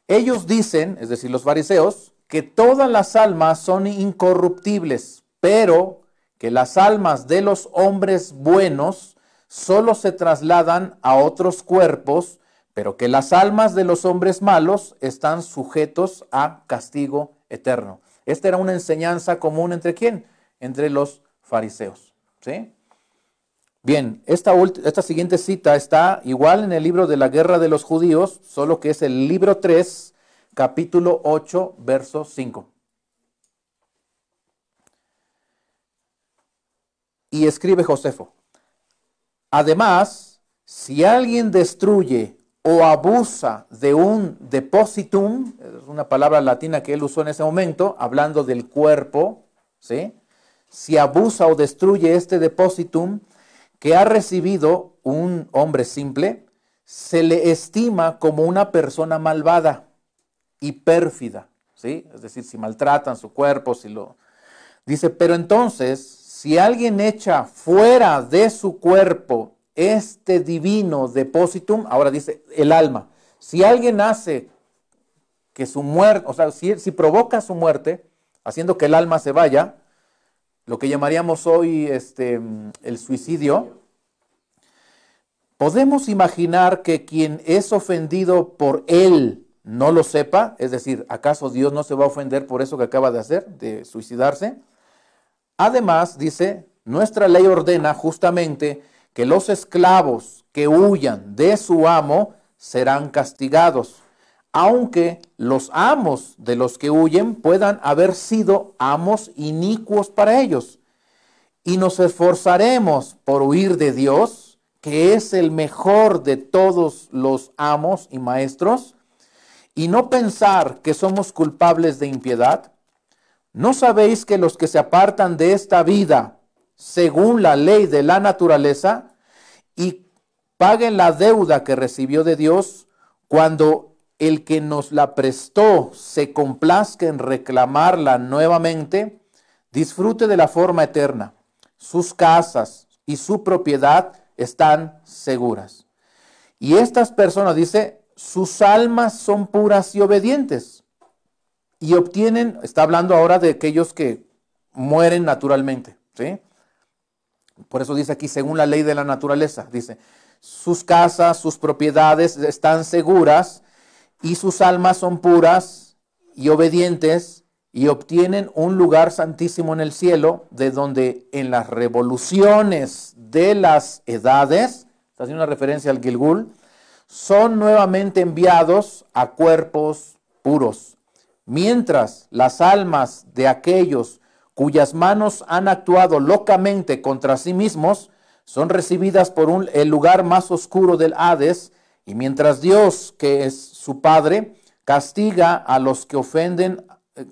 Speaker 1: ellos dicen, es decir, los fariseos, que todas las almas son incorruptibles, pero que las almas de los hombres buenos solo se trasladan a otros cuerpos, pero que las almas de los hombres malos están sujetos a castigo eterno. Esta era una enseñanza común ¿entre quién? Entre los fariseos. ¿Sí? Bien, esta siguiente cita está igual en el libro de la Guerra de los Judíos, solo que es el libro 3, capítulo 8, verso 5. Y escribe Josefo, además, si alguien destruye o abusa de un depositum, es una palabra latina que él usó en ese momento, hablando del cuerpo, ¿sí? Si abusa o destruye este depositum que ha recibido un hombre simple, se le estima como una persona malvada y pérfida, ¿sí? Es decir, si maltratan su cuerpo, si lo... Dice, pero entonces, si alguien echa fuera de su cuerpo este divino depositum, ahora dice el alma, si alguien hace que su muerte, o sea, si provoca su muerte, haciendo que el alma se vaya, lo que llamaríamos hoy el suicidio, podemos imaginar que quien es ofendido por él no lo sepa, es decir, ¿acaso Dios no se va a ofender por eso que acaba de hacer, de suicidarse? Además, dice, nuestra ley ordena justamente que los esclavos que huyan de su amo serán castigados, aunque los amos de los que huyen puedan haber sido amos inicuos para ellos. Y nos esforzaremos por huir de Dios, que es el mejor de todos los amos y maestros, y no pensar que somos culpables de impiedad. ¿No sabéis que los que se apartan de esta vida, según la ley de la naturaleza, y paguen la deuda que recibió de Dios, cuando el que nos la prestó se complazca en reclamarla nuevamente, disfrute de la forma eterna? Sus casas y su propiedad están seguras. Y estas personas, dice, sus almas son puras y obedientes. Y obtienen, está hablando ahora de aquellos que mueren naturalmente, ¿sí? Por eso dice aquí, según la ley de la naturaleza, dice, sus casas, sus propiedades están seguras y sus almas son puras y obedientes y obtienen un lugar santísimo en el cielo, de donde en las revoluciones de las edades, está haciendo una referencia al Gilgul, son nuevamente enviados a cuerpos puros, mientras las almas de aquellos cuyas manos han actuado locamente contra sí mismos son recibidas por el lugar más oscuro del Hades, y mientras Dios, que es su Padre, castiga a los que ofenden,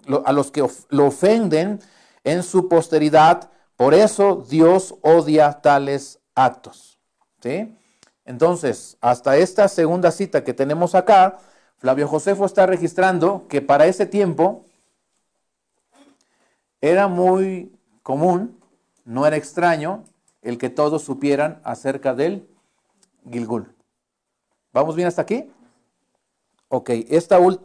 Speaker 1: lo ofenden en su posteridad. Por eso Dios odia tales actos. ¿Sí? Entonces, hasta esta segunda cita que tenemos acá, Flavio Josefo está registrando que para ese tiempo era muy común, no era extraño, el que todos supieran acerca del Gilgul. ¿Vamos bien hasta aquí? Ok,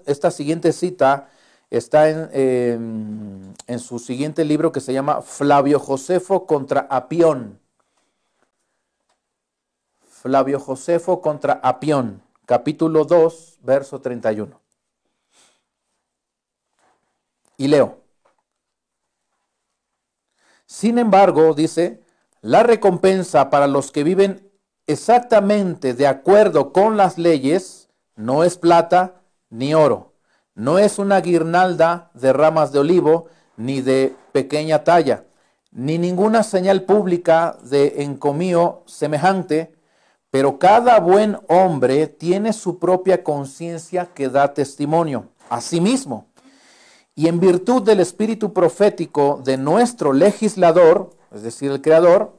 Speaker 1: esta siguiente cita está en su siguiente libro que se llama Flavio Josefo contra Apión. Flavio Josefo contra Apión, capítulo 2, verso 31. Y leo. Sin embargo, dice, la recompensa para los que viven exactamente de acuerdo con las leyes no es plata ni oro, no es una guirnalda de ramas de olivo ni de pequeña talla, ni ninguna señal pública de encomio semejante, pero cada buen hombre tiene su propia conciencia que da testimonio a sí mismo. Y en virtud del espíritu profético de nuestro legislador, es decir, el Creador,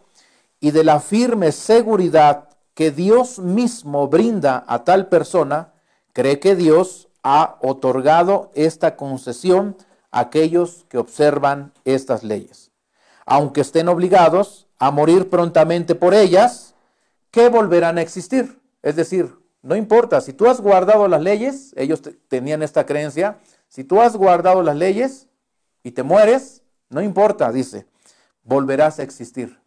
Speaker 1: y de la firme seguridad que Dios mismo brinda a tal persona, cree que Dios ha otorgado esta concesión a aquellos que observan estas leyes. Aunque estén obligados a morir prontamente por ellas, que volverán a existir. Es decir, no importa, si tú has guardado las leyes, ellos tenían esta creencia, si tú has guardado las leyes y te mueres, no importa, dice, volverás a existir.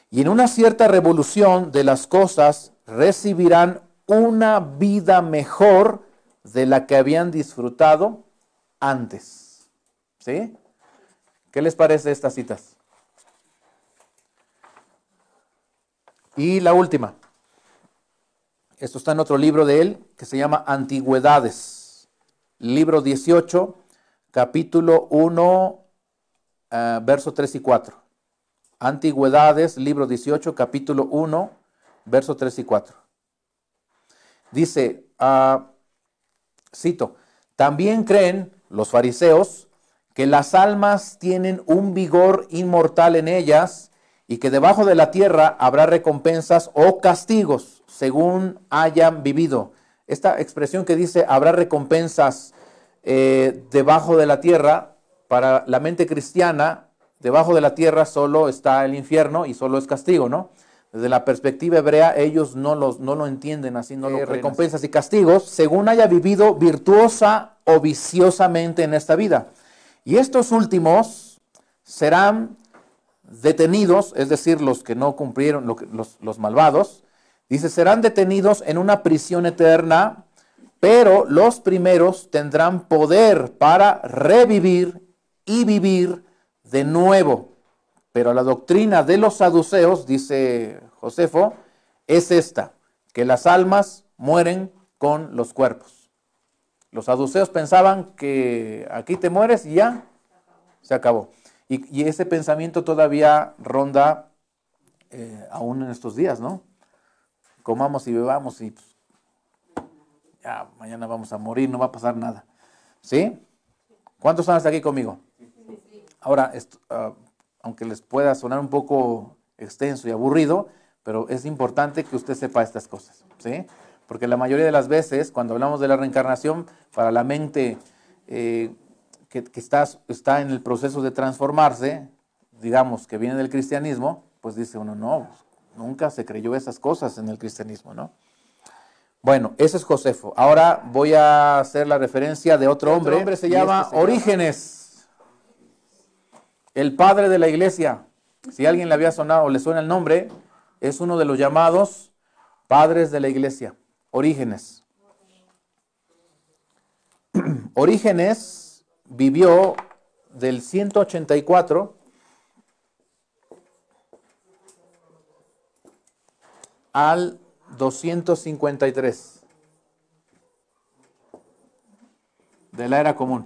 Speaker 1: Y en una cierta revolución de las cosas recibirán una vida mejor de la que habían disfrutado antes. ¿Sí? ¿Qué les parece estas citas? Y la última. Esto está en otro libro de él que se llama Antigüedades. Libro 18, capítulo 1, verso 3 y 4. Antigüedades, libro 18, capítulo 1, verso 3 y 4. Dice, cito, también creen los fariseos que las almas tienen un vigor inmortal en ellas y que debajo de la tierra habrá recompensas o castigos según hayan vivido. Esta expresión que dice habrá recompensas debajo de la tierra, para la mente cristiana, debajo de la tierra solo está el infierno y solo es castigo, ¿no? Desde la perspectiva hebrea, ellos no lo entienden así, no lo creen recompensas así. Y castigos según haya vivido virtuosa o viciosamente en esta vida. Y estos últimos serán detenidos, es decir, los que no cumplieron, los malvados, dice, serán detenidos en una prisión eterna, pero los primeros tendrán poder para revivir y vivir de nuevo. Pero la doctrina de los saduceos, dice Josefo, es esta, que las almas mueren con los cuerpos. Los saduceos pensaban que aquí te mueres y ya se acabó. Y ese pensamiento todavía ronda aún en estos días, ¿no? Comamos y bebamos y pues, ya mañana vamos a morir, no va a pasar nada. ¿Sí? ¿Cuántos están hasta aquí conmigo? Ahora, aunque les pueda sonar un poco extenso y aburrido, pero es importante que usted sepa estas cosas, ¿sí? Porque la mayoría de las veces, cuando hablamos de la reencarnación, para la mente que está en el proceso de transformarse, digamos, que viene del cristianismo, pues dice uno, no, nunca se creyó esas cosas en el cristianismo, ¿no? Bueno, ese es Josefo. Ahora voy a hacer la referencia de otro hombre. Otro hombre se llama Orígenes, el padre de la iglesia. Si a alguien le había sonado o le suena el nombre, es uno de los llamados padres de la iglesia. Orígenes. Orígenes vivió del 184 al 253 de la era común.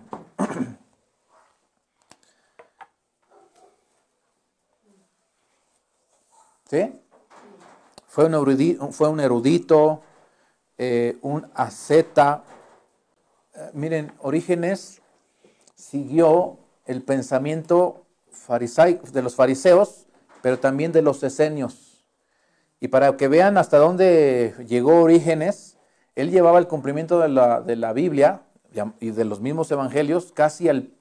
Speaker 1: ¿Sí? Fue un erudito, un asceta. Miren, Orígenes siguió el pensamiento de los fariseos, pero también de los esenios. Y para que vean hasta dónde llegó Orígenes, él llevaba el cumplimiento de la Biblia y de los mismos evangelios casi al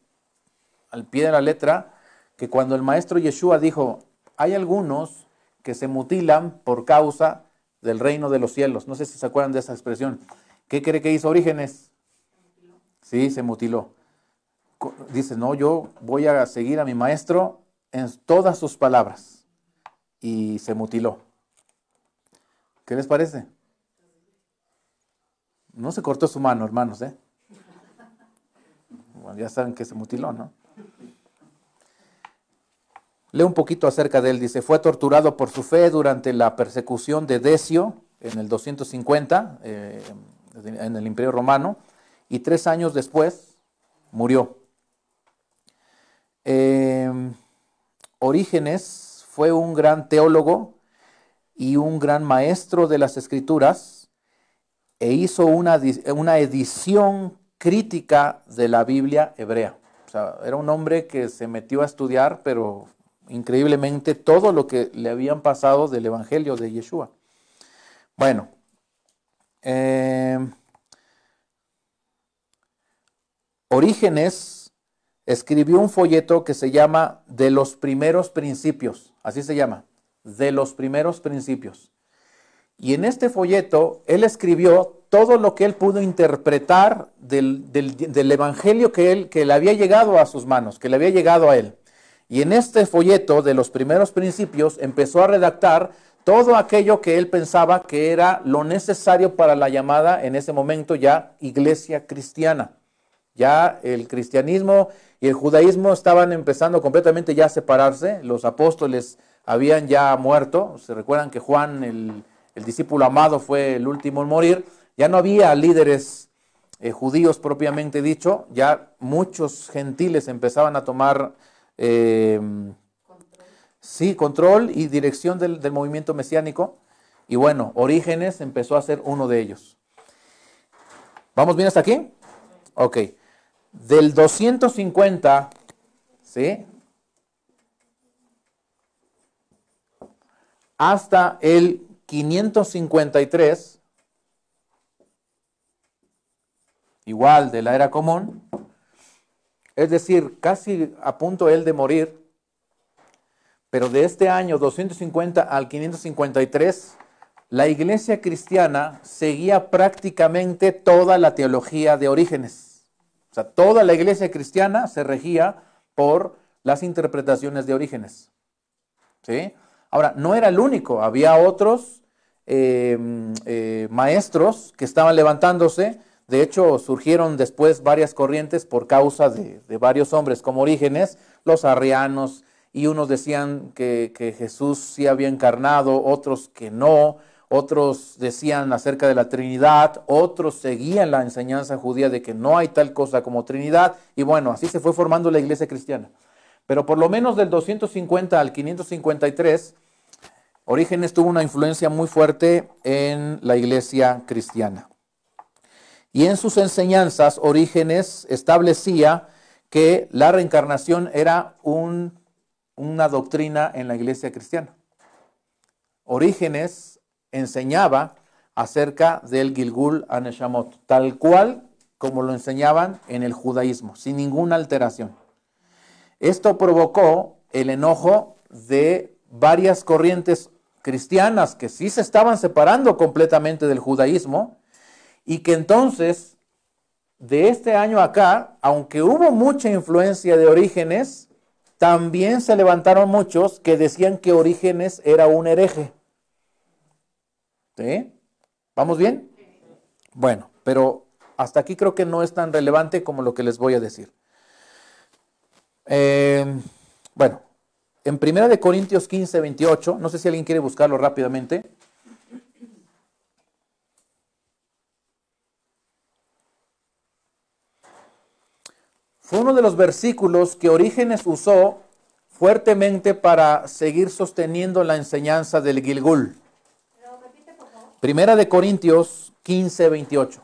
Speaker 1: pie de la letra, que cuando el maestro Yeshua dijo, hay algunos que se mutilan por causa del reino de los cielos. No sé si se acuerdan de esa expresión. ¿Qué cree que hizo Orígenes? Sí, se mutiló. Dice, no, yo voy a seguir a mi maestro en todas sus palabras. Y se mutiló. ¿Qué les parece? No se cortó su mano, hermanos, ¿eh? Bueno, ya saben que se mutiló, ¿no? Leo un poquito acerca de él. Dice, fue torturado por su fe durante la persecución de Decio en el 250, en el Imperio Romano, y 3 años después murió. Orígenes fue un gran teólogo y un gran maestro de las Escrituras e hizo una edición crítica de la Biblia hebrea. O sea, era un hombre que se metió a estudiar, pero increíblemente todo lo que le habían pasado del Evangelio de Yeshua. Bueno, Orígenes escribió un folleto que se llama De los primeros principios, así se llama, De los primeros principios. Y en este folleto él escribió todo lo que él pudo interpretar del evangelio que le había llegado a sus manos, que le había llegado a él. Y en este folleto de los primeros principios empezó a redactar todo aquello que él pensaba que era lo necesario para la llamada en ese momento ya iglesia cristiana. Ya el cristianismo y el judaísmo estaban empezando completamente ya a separarse. Los apóstoles habían ya muerto. Se recuerdan que Juan, el discípulo amado, fue el último en morir. Ya no había líderes judíos propiamente dicho. Ya muchos gentiles empezaban a tomar control y dirección del movimiento mesiánico. Y bueno, Orígenes empezó a ser uno de ellos. ¿Vamos bien hasta aquí? Ok. Del 250, ¿sí?, hasta el 553, igual de la era común, es decir, casi a punto él de morir, pero de este año 250 al 553, la iglesia cristiana seguía prácticamente toda la teología de Orígenes. O sea, toda la iglesia cristiana se regía por las interpretaciones de Orígenes. ¿Sí? Ahora, no era el único, había otros maestros que estaban levantándose. De hecho, surgieron después varias corrientes por causa de varios hombres como Orígenes, los arrianos, y unos decían que Jesús sí había encarnado, otros que no. Otros decían acerca de la Trinidad, otros seguían la enseñanza judía de que no hay tal cosa como Trinidad, y bueno, así se fue formando la iglesia cristiana. Pero por lo menos del 250 al 553, Orígenes tuvo una influencia muy fuerte en la iglesia cristiana. Y en sus enseñanzas, Orígenes establecía que la reencarnación era una doctrina en la iglesia cristiana. Orígenes enseñaba acerca del Gilgul Aneshamot, tal cual como lo enseñaban en el judaísmo, sin ninguna alteración. Esto provocó el enojo de varias corrientes cristianas que sí se estaban separando completamente del judaísmo y que entonces, de este año acá, aunque hubo mucha influencia de Orígenes, también se levantaron muchos que decían que Orígenes era un hereje. ¿Sí? ¿Vamos bien? Bueno, pero hasta aquí creo que no es tan relevante como lo que les voy a decir. Bueno, en 1 Corintios 15, 28, no sé si alguien quiere buscarlo rápidamente. Fue uno de los versículos que Orígenes usó fuertemente para seguir sosteniendo la enseñanza del Gilgul. 1 Corintios 15, 28.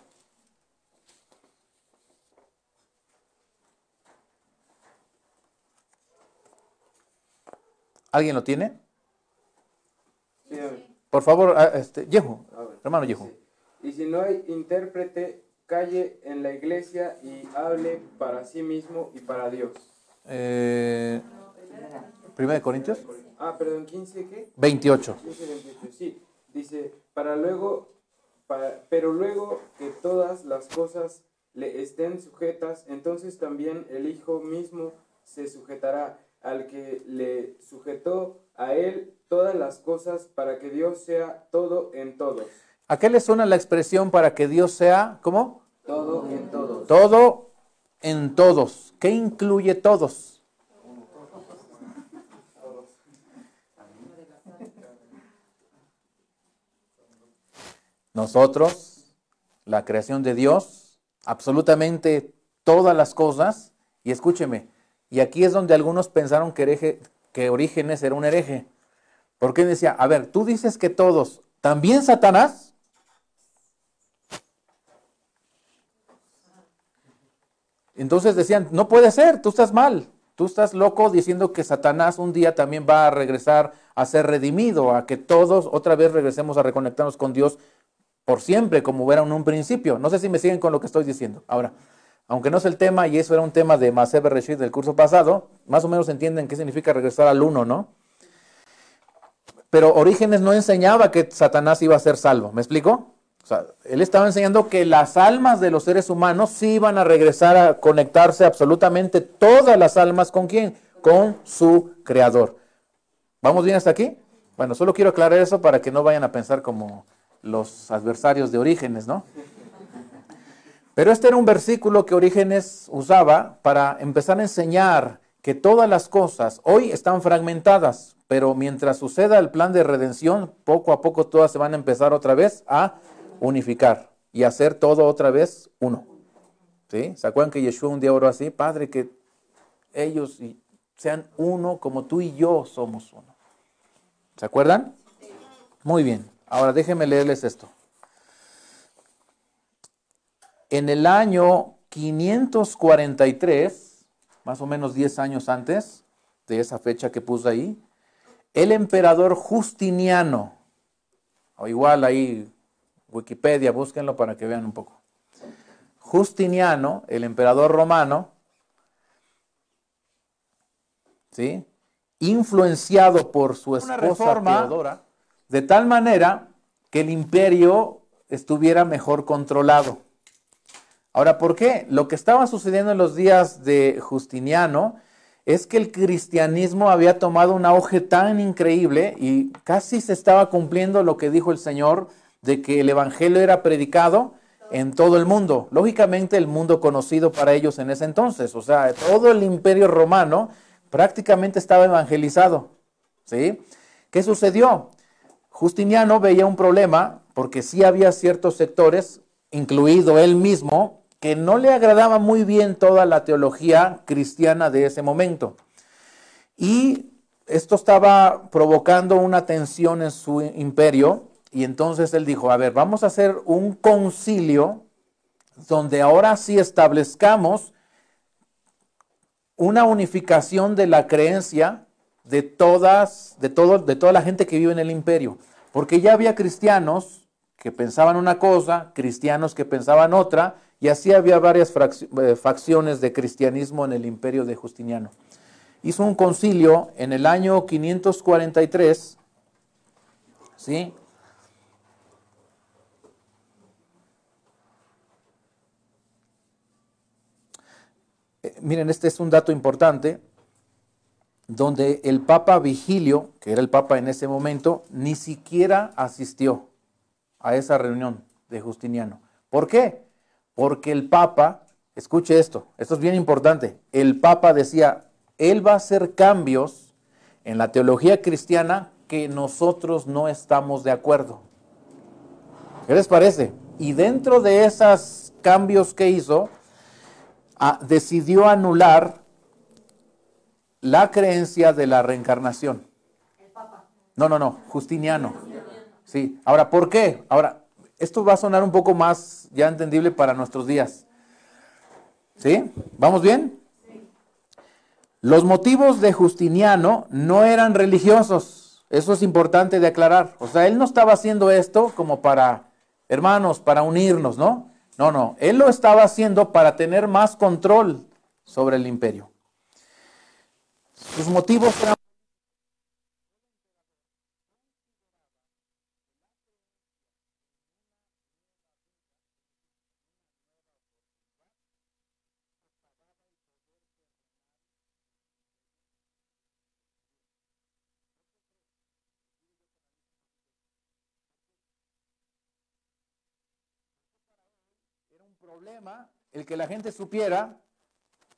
Speaker 1: ¿Alguien lo tiene?
Speaker 4: Sí, a ver.
Speaker 1: Por favor, Yehu,
Speaker 4: A ver.
Speaker 1: hermano Yehu.
Speaker 4: Y si no hay intérprete, calle en la iglesia y hable para sí mismo y para Dios.
Speaker 1: 1 Corintios
Speaker 4: Perdón, 15, ¿qué?
Speaker 1: 28.
Speaker 4: 15, 28, sí. Dice, pero luego que todas las cosas le estén sujetas, entonces también el Hijo mismo se sujetará al que le sujetó a él todas las cosas para que Dios sea todo en todos.
Speaker 1: ¿A qué le suena la expresión para que Dios sea, cómo?
Speaker 4: Todo en todos.
Speaker 1: Todo en todos. ¿Qué incluye todos? Nosotros, la creación de Dios, absolutamente todas las cosas. Y escúcheme, y aquí es donde algunos pensaron que Orígenes era un hereje. Porque decía, a ver, tú dices que todos, ¿también Satanás? Entonces decían, no puede ser, tú estás mal, tú estás loco diciendo que Satanás un día también va a regresar a ser redimido, a que todos otra vez regresemos a reconectarnos con Dios por siempre, como era en un principio. No sé si me siguen con lo que estoy diciendo. Ahora, aunque no es el tema, y eso era un tema de Maseh Bereshit del curso pasado, más o menos entienden qué significa regresar al uno, ¿no? Pero Orígenes no enseñaba que Satanás iba a ser salvo, ¿me explico? O sea, él estaba enseñando que las almas de los seres humanos sí iban a regresar a conectarse absolutamente todas las almas, ¿con quién? Con su creador. ¿Vamos bien hasta aquí? Bueno, solo quiero aclarar eso para que no vayan a pensar como los adversarios de Orígenes, ¿no? Pero este era un versículo que Orígenes usaba para empezar a enseñar que todas las cosas hoy están fragmentadas, pero mientras suceda el plan de redención, poco a poco todas se van a empezar otra vez a unificar y hacer todo otra vez uno. ¿Sí? ¿Se acuerdan que Yeshua un día oró así? Padre, que ellos sean uno como tú y yo somos uno. ¿Se acuerdan? Muy bien. Ahora déjenme leerles esto. En el año 543, más o menos 10 años antes de esa fecha que puse ahí, el emperador Justiniano, o igual ahí Wikipedia, búsquenlo para que vean un poco. Justiniano, el emperador romano, ¿sí? Influenciado por su esposa Teodora, de tal manera que el imperio estuviera mejor controlado. Ahora, ¿por qué? Lo que estaba sucediendo en los días de Justiniano es que el cristianismo había tomado un auge tan increíble y casi se estaba cumpliendo lo que dijo el Señor de que el evangelio era predicado en todo el mundo. Lógicamente el mundo conocido para ellos en ese entonces, o sea, todo el imperio romano prácticamente estaba evangelizado, ¿sí? ¿Qué sucedió? Justiniano veía un problema porque sí había ciertos sectores, incluido él mismo, que no le agradaba muy bien toda la teología cristiana de ese momento. Y esto estaba provocando una tensión en su imperio, y entonces él dijo, a ver, vamos a hacer un concilio donde ahora sí establezcamos una unificación de la creencia de toda la gente que vive en el imperio. Porque ya había cristianos que pensaban una cosa, cristianos que pensaban otra, y así había varias facciones de cristianismo en el imperio de Justiniano. Hizo un concilio en el año 543, ¿sí? Miren, este es un dato importante, donde el Papa Vigilio, que era el Papa en ese momento, ni siquiera asistió a esa reunión de Justiniano. ¿Por qué? Porque el Papa, escuche esto es bien importante, el Papa decía, él va a hacer cambios en la teología cristiana que nosotros no estamos de acuerdo. ¿Qué les parece? Y dentro de esos cambios que hizo, decidió anular la creencia de la reencarnación.
Speaker 2: El Papa.
Speaker 1: No, Justiniano. Sí. Ahora, ¿por qué? Ahora, esto va a sonar un poco más ya entendible para nuestros días. ¿Sí? ¿Vamos bien?
Speaker 2: Sí.
Speaker 1: Los motivos de Justiniano no eran religiosos. Eso es importante de aclarar. O sea, él no estaba haciendo esto como para, hermanos, para unirnos, ¿no? No. Él lo estaba haciendo para tener más control sobre el imperio. Sus motivos eran problema el que la gente supiera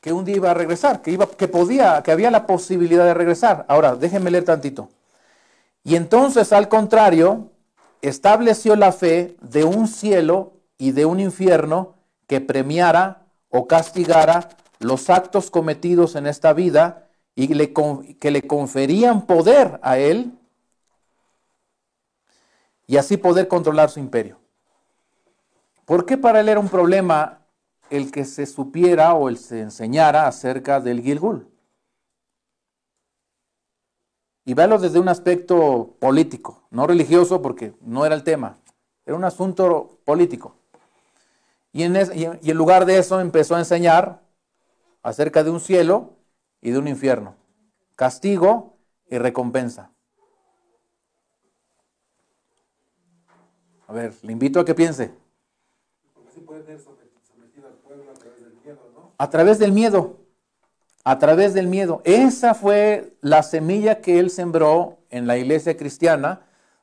Speaker 1: que un día iba a regresar, que había la posibilidad de regresar. Ahora, déjenme leer tantito. Y entonces, al contrario, estableció la fe de un cielo y de un infierno que premiara o castigara los actos cometidos en esta vida y que le conferían poder a él y así poder controlar su imperio. ¿Por qué para él era un problema el que se supiera o el se enseñara acerca del Gilgul? Y véalo desde un aspecto político, no religioso porque no era el tema, era un asunto político. Y en lugar de eso empezó a enseñar acerca de un cielo y de un infierno, castigo y recompensa. A ver, le invito a que piense.
Speaker 7: Porque sí puede ser sometido al pueblo a través del miedo, ¿no?
Speaker 1: A través del miedo. A través del miedo. Esa fue la semilla que él sembró en la iglesia cristiana,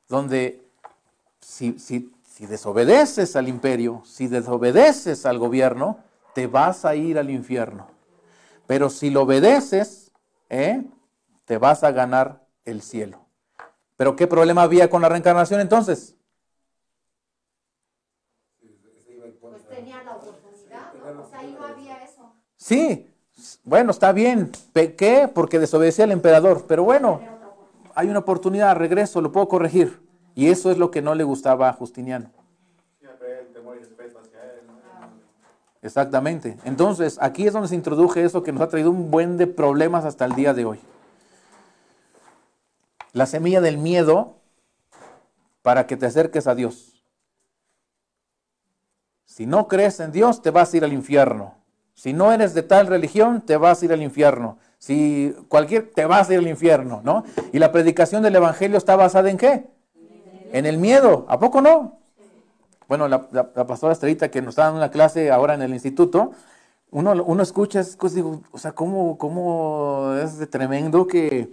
Speaker 1: donde si desobedeces al imperio, si desobedeces al gobierno, te vas a ir al infierno. Pero si lo obedeces, te vas a ganar el cielo. ¿Pero qué problema había con la reencarnación entonces?
Speaker 2: Pues tenía la oportunidad, ¿no? O sea, ahí no había eso.
Speaker 1: Sí, bueno, está bien. Pequé porque desobedecí al emperador, pero bueno, hay una oportunidad, regreso, lo puedo corregir. Y eso es lo que no le gustaba a Justiniano. Exactamente. Entonces, aquí es donde se introduce eso que nos ha traído un buen de problemas hasta el día de hoy. La semilla del miedo para que te acerques a Dios. Si no crees en Dios, te vas a ir al infierno. Si no eres de tal religión, te vas a ir al infierno. Si te vas a ir al infierno, ¿no? Y la predicación del evangelio está basada ¿en qué? En el miedo. ¿A poco no? Bueno, la pastora Estrellita que nos está dando una clase ahora en el instituto, uno escucha esas cosas y digo, o sea, ¿cómo es de tremendo que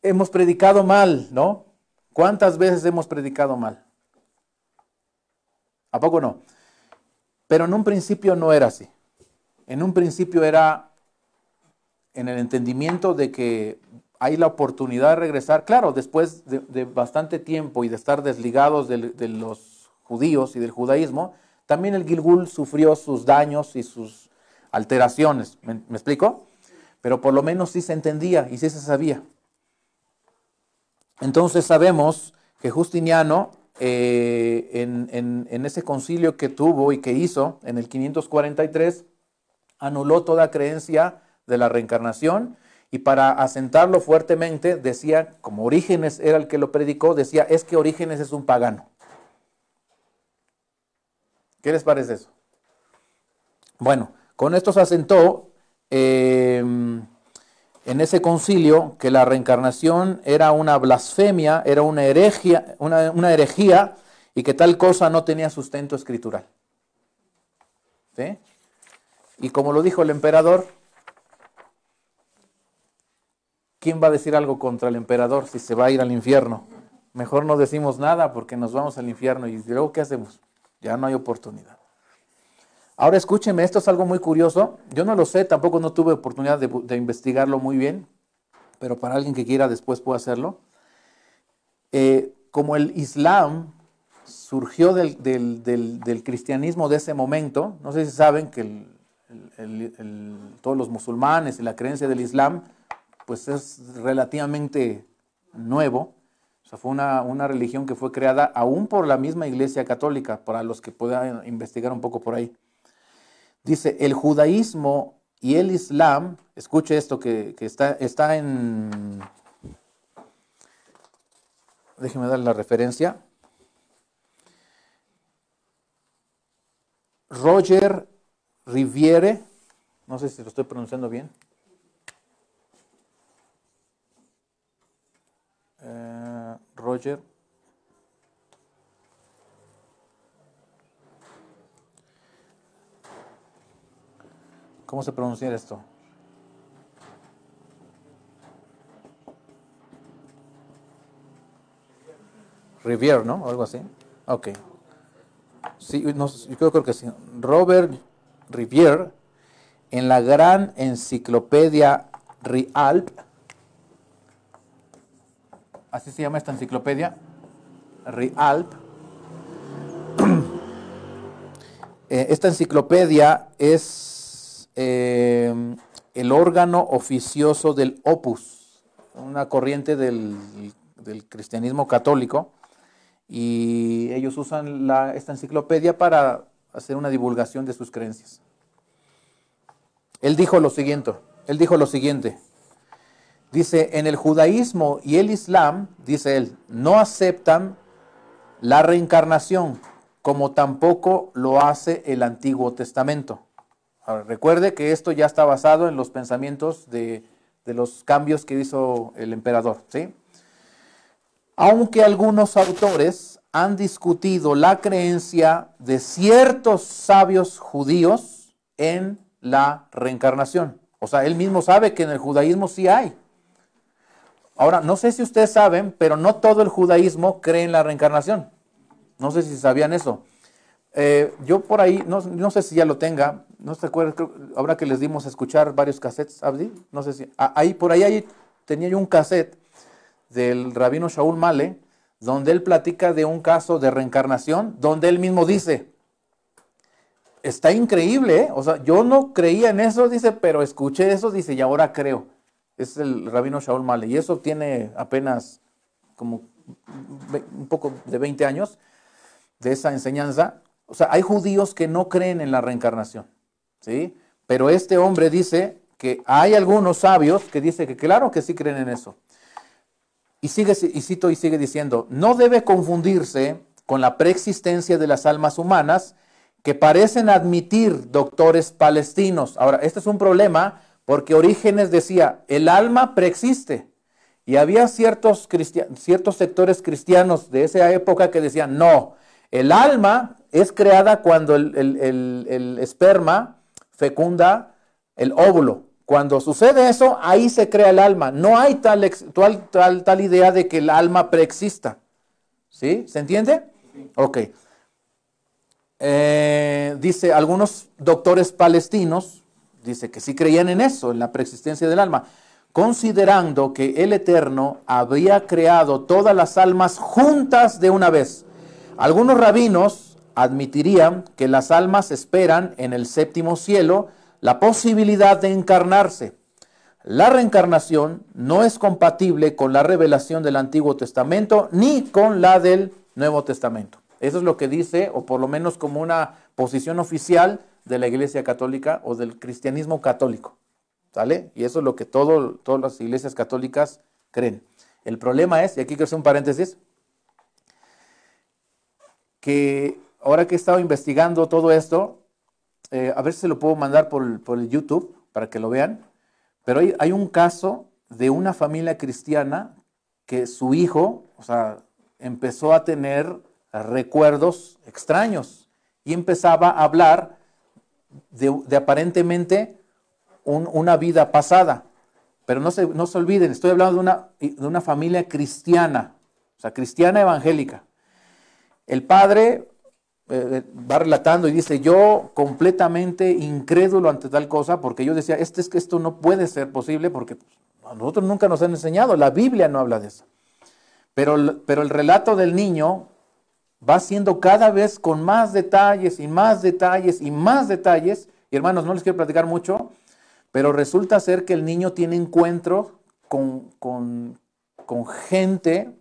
Speaker 1: hemos predicado mal, ¿no? ¿Cuántas veces hemos predicado mal? ¿A poco no? Pero en un principio no era así. En un principio era en el entendimiento de que hay la oportunidad de regresar. Claro, después de bastante tiempo y de estar desligados de los judíos y del judaísmo, también el Gilgul sufrió sus daños y sus alteraciones. ¿Me explico? Pero por lo menos sí se entendía y sí se sabía. Entonces sabemos que Justiniano, en ese concilio que tuvo y que hizo en el 543, anuló toda creencia de la reencarnación y para asentarlo fuertemente decía, como Orígenes era el que lo predicó, decía, es que Orígenes es un pagano. ¿Qué les parece eso? Bueno, con esto se asentó en ese concilio que la reencarnación era una blasfemia, era una herejía y que tal cosa no tenía sustento escritural. ¿Sí? Y como lo dijo el emperador, ¿quién va a decir algo contra el emperador si se va a ir al infierno? Mejor no decimos nada porque nos vamos al infierno y luego ¿qué hacemos? Ya no hay oportunidad. Ahora escúchenme, esto es algo muy curioso. Yo no lo sé, tampoco no tuve oportunidad de investigarlo muy bien, pero para alguien que quiera después puede hacerlo. Como el Islam surgió del cristianismo de ese momento, no sé si saben que todos los musulmanes y la creencia del Islam pues es relativamente nuevo. O sea, fue una religión que fue creada aún por la misma Iglesia Católica, para los que puedan investigar un poco por ahí. Dice, el judaísmo y el Islam, escuche esto que está en, déjeme dar la referencia, Roger Riviere, no sé si lo estoy pronunciando bien. Roger. ¿Cómo se pronuncia esto? Riviere, ¿no? O algo así. Ok. Sí, no, yo creo que sí. Robert Riviere, en la gran enciclopedia Rialp, así se llama esta enciclopedia, Rialp. Esta enciclopedia es el órgano oficioso del Opus, una corriente del cristianismo católico, y ellos usan esta enciclopedia para hacer una divulgación de sus creencias. Él dijo lo siguiente, dice, en el judaísmo y el islam, dice él, no aceptan la reencarnación, como tampoco lo hace el Antiguo Testamento. Ahora, recuerde que esto ya está basado en los pensamientos de los cambios que hizo el emperador, ¿sí? Aunque algunos autores han discutido la creencia de ciertos sabios judíos en la reencarnación. O sea, él mismo sabe que en el judaísmo sí hay. Ahora, no sé si ustedes saben, pero no todo el judaísmo cree en la reencarnación. No sé si sabían eso. Yo por ahí, no sé si ya lo tenga, no se acuerdan, ahora que les dimos a escuchar varios cassettes, Abdi, no sé si, por ahí tenía yo un cassette del rabino Shaul Male, donde él platica de un caso de reencarnación, donde él mismo dice, está increíble, ¿eh? O sea, yo no creía en eso, dice, pero escuché eso, dice, y ahora creo. Es el rabino Shaul Male, y eso tiene apenas como un poco de 20 años de esa enseñanza. O sea, hay judíos que no creen en la reencarnación, ¿sí? Pero este hombre dice que hay algunos sabios que dicen que claro que sí creen en eso. Y sigue diciendo, no debe confundirse con la preexistencia de las almas humanas que parecen admitir doctores palestinos. Ahora, este es un problema porque Orígenes decía, el alma preexiste. Y había ciertos sectores cristianos de esa época que decían, no, el alma es creada cuando el esperma fecunda el óvulo. Cuando sucede eso, ahí se crea el alma. No hay tal idea de que el alma preexista. ¿Sí? ¿Se entiende? Ok. Dice, algunos doctores palestinos, dice que sí creían en eso, en la preexistencia del alma, considerando que el Eterno había creado todas las almas juntas de una vez. Algunos rabinos admitirían que las almas esperan en el séptimo cielo la posibilidad de encarnarse. La reencarnación no es compatible con la revelación del Antiguo Testamento ni con la del Nuevo Testamento. Eso es lo que dice, o por lo menos como una posición oficial de la Iglesia Católica o del cristianismo católico. ¿Sale? Y eso es lo que todas las iglesias católicas creen. El problema es, y aquí quiero hacer un paréntesis, que ahora que he estado investigando todo esto, a ver si se lo puedo mandar por el YouTube para que lo vean, pero hay un caso de una familia cristiana que su hijo, o sea, empezó a tener recuerdos extraños y empezaba a hablar de aparentemente una vida pasada. Pero no se olviden, estoy hablando de una familia cristiana, o sea, cristiana evangélica. El padre va relatando y dice, yo completamente incrédulo ante tal cosa, porque yo decía, es que esto no puede ser posible, porque a nosotros nunca nos han enseñado, la Biblia no habla de eso. Pero el relato del niño va siendo cada vez con más detalles y más detalles y más detalles, y hermanos, no les quiero platicar mucho, pero resulta ser que el niño tiene encuentro con gente,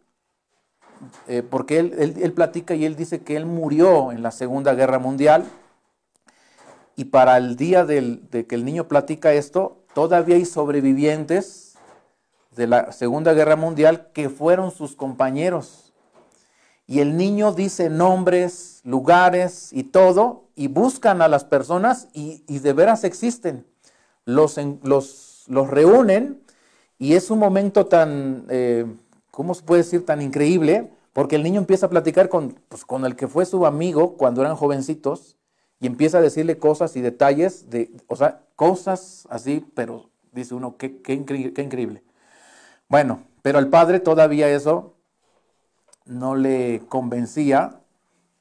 Speaker 1: porque él platica y él dice que él murió en la Segunda Guerra Mundial, y para el día de que el niño platica esto, todavía hay sobrevivientes de la Segunda Guerra Mundial que fueron sus compañeros. Y el niño dice nombres, lugares y todo, y buscan a las personas y de veras existen. Los reúnen y es un momento tan, ¿cómo se puede decir? Tan increíble, porque el niño empieza a platicar con el que fue su amigo cuando eran jovencitos y empieza a decirle cosas y detalles, o sea, cosas así, pero dice uno, qué increíble. Bueno, pero al padre todavía eso no le convencía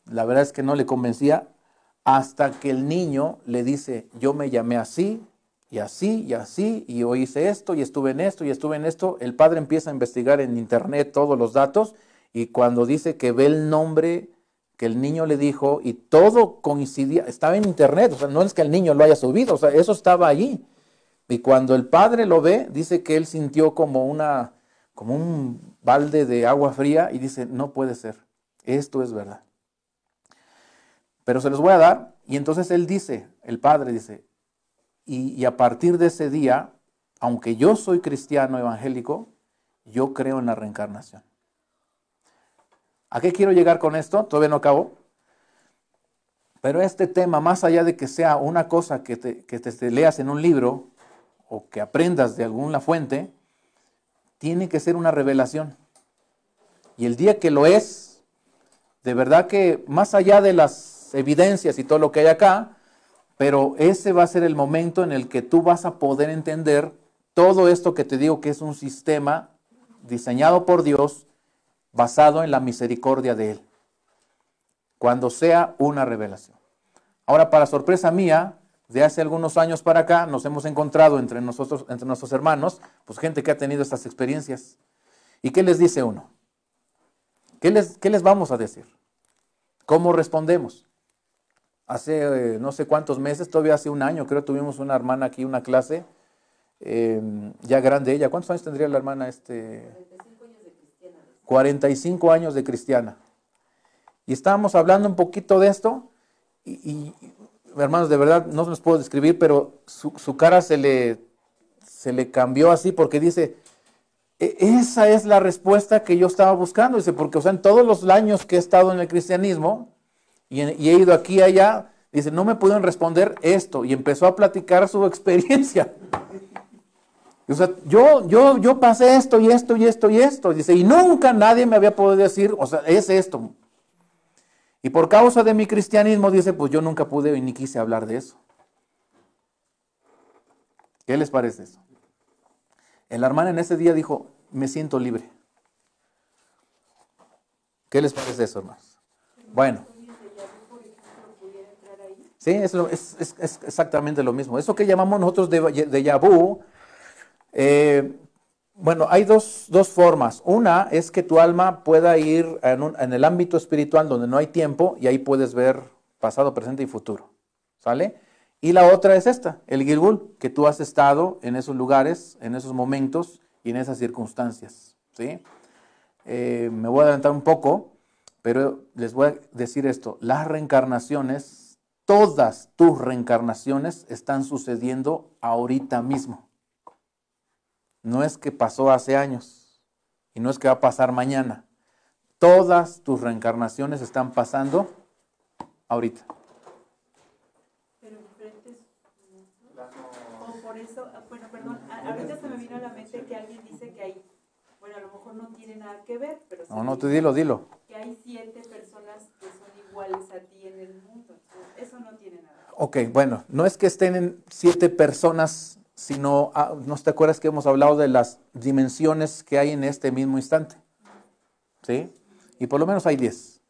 Speaker 1: la verdad es que no le convencía, hasta que el niño le dice, yo me llamé así, y así, y así, y hoy hice esto, y estuve en esto, y estuve en esto. El padre empieza a investigar en internet todos los datos, y cuando dice que ve el nombre que el niño le dijo, y todo coincidía, estaba en internet, o sea, no es que el niño lo haya subido, o sea, eso estaba allí. Y cuando el padre lo ve, dice que él sintió como un balde de agua fría, y dice, no puede ser, esto es verdad. Pero se los voy a dar, y entonces él dice, el padre dice, y a partir de ese día, aunque yo soy cristiano evangélico, yo creo en la reencarnación. ¿A qué quiero llegar con esto? Todavía no acabo. Pero este tema, más allá de que sea una cosa que te leas en un libro o que aprendas de alguna fuente, tiene que ser una revelación. Y el día que lo es, de verdad que más allá de las evidencias y todo lo que hay acá, pero ese va a ser el momento en el que tú vas a poder entender todo esto que te digo que es un sistema diseñado por Dios, basado en la misericordia de Él, cuando sea una revelación. Ahora, para sorpresa mía, de hace algunos años para acá, nos hemos encontrado entre nosotros, entre nuestros hermanos, pues gente que ha tenido estas experiencias. ¿Y qué les dice uno? ¿Qué les vamos a decir? ¿Cómo respondemos? Hace no sé cuántos meses, todavía hace un año, creo, tuvimos una hermana aquí, una clase, ya grande ella. ¿Cuántos años tendría la hermana? 45 años de cristiana. Y estábamos hablando un poquito de esto, y hermanos, de verdad, no se los puedo describir, pero su cara se le cambió así, porque dice, esa es la respuesta que yo estaba buscando. Dice, porque, o sea, en todos los años que he estado en el cristianismo, y he ido aquí y allá, dice, no me pudieron responder esto, y empezó a platicar su experiencia. O sea, yo pasé esto y esto y esto y esto, dice, y nunca nadie me había podido decir, o sea, es esto. Y por causa de mi cristianismo, dice, pues yo nunca pude y ni quise hablar de eso. ¿Qué les parece eso? El hermano en ese día dijo, me siento libre. ¿Qué les parece eso, hermanos? Bueno. Sí, es exactamente lo mismo. Eso que llamamos nosotros déjà vu, bueno, hay dos formas. Una es que tu alma pueda ir en el ámbito espiritual donde no hay tiempo, y ahí puedes ver pasado, presente y futuro. ¿Sale? Y la otra es esta, el Gilgul, que tú has estado en esos lugares, en esos momentos y en esas circunstancias. ¿Sí? Me voy a adelantar un poco, pero les voy a decir esto. Las reencarnaciones, todas tus reencarnaciones están sucediendo ahorita mismo. No es que pasó hace años y no es que va a pasar mañana. Todas tus reencarnaciones están pasando ahorita.
Speaker 6: Pero diferentes. O por eso, bueno, perdón, ahorita se me vino a la mente que alguien dice que hay, bueno, a lo mejor no tiene nada que ver, pero sí.
Speaker 1: No, te dilo.
Speaker 6: Que hay 7 personas que son iguales a ti en el mundo. Eso no tiene nada que ver.
Speaker 1: Ok, bueno, no es que estén en 7 personas, sino, ¿no te acuerdas que hemos hablado de las dimensiones que hay en este mismo instante? ¿Sí? Y por lo menos hay 10.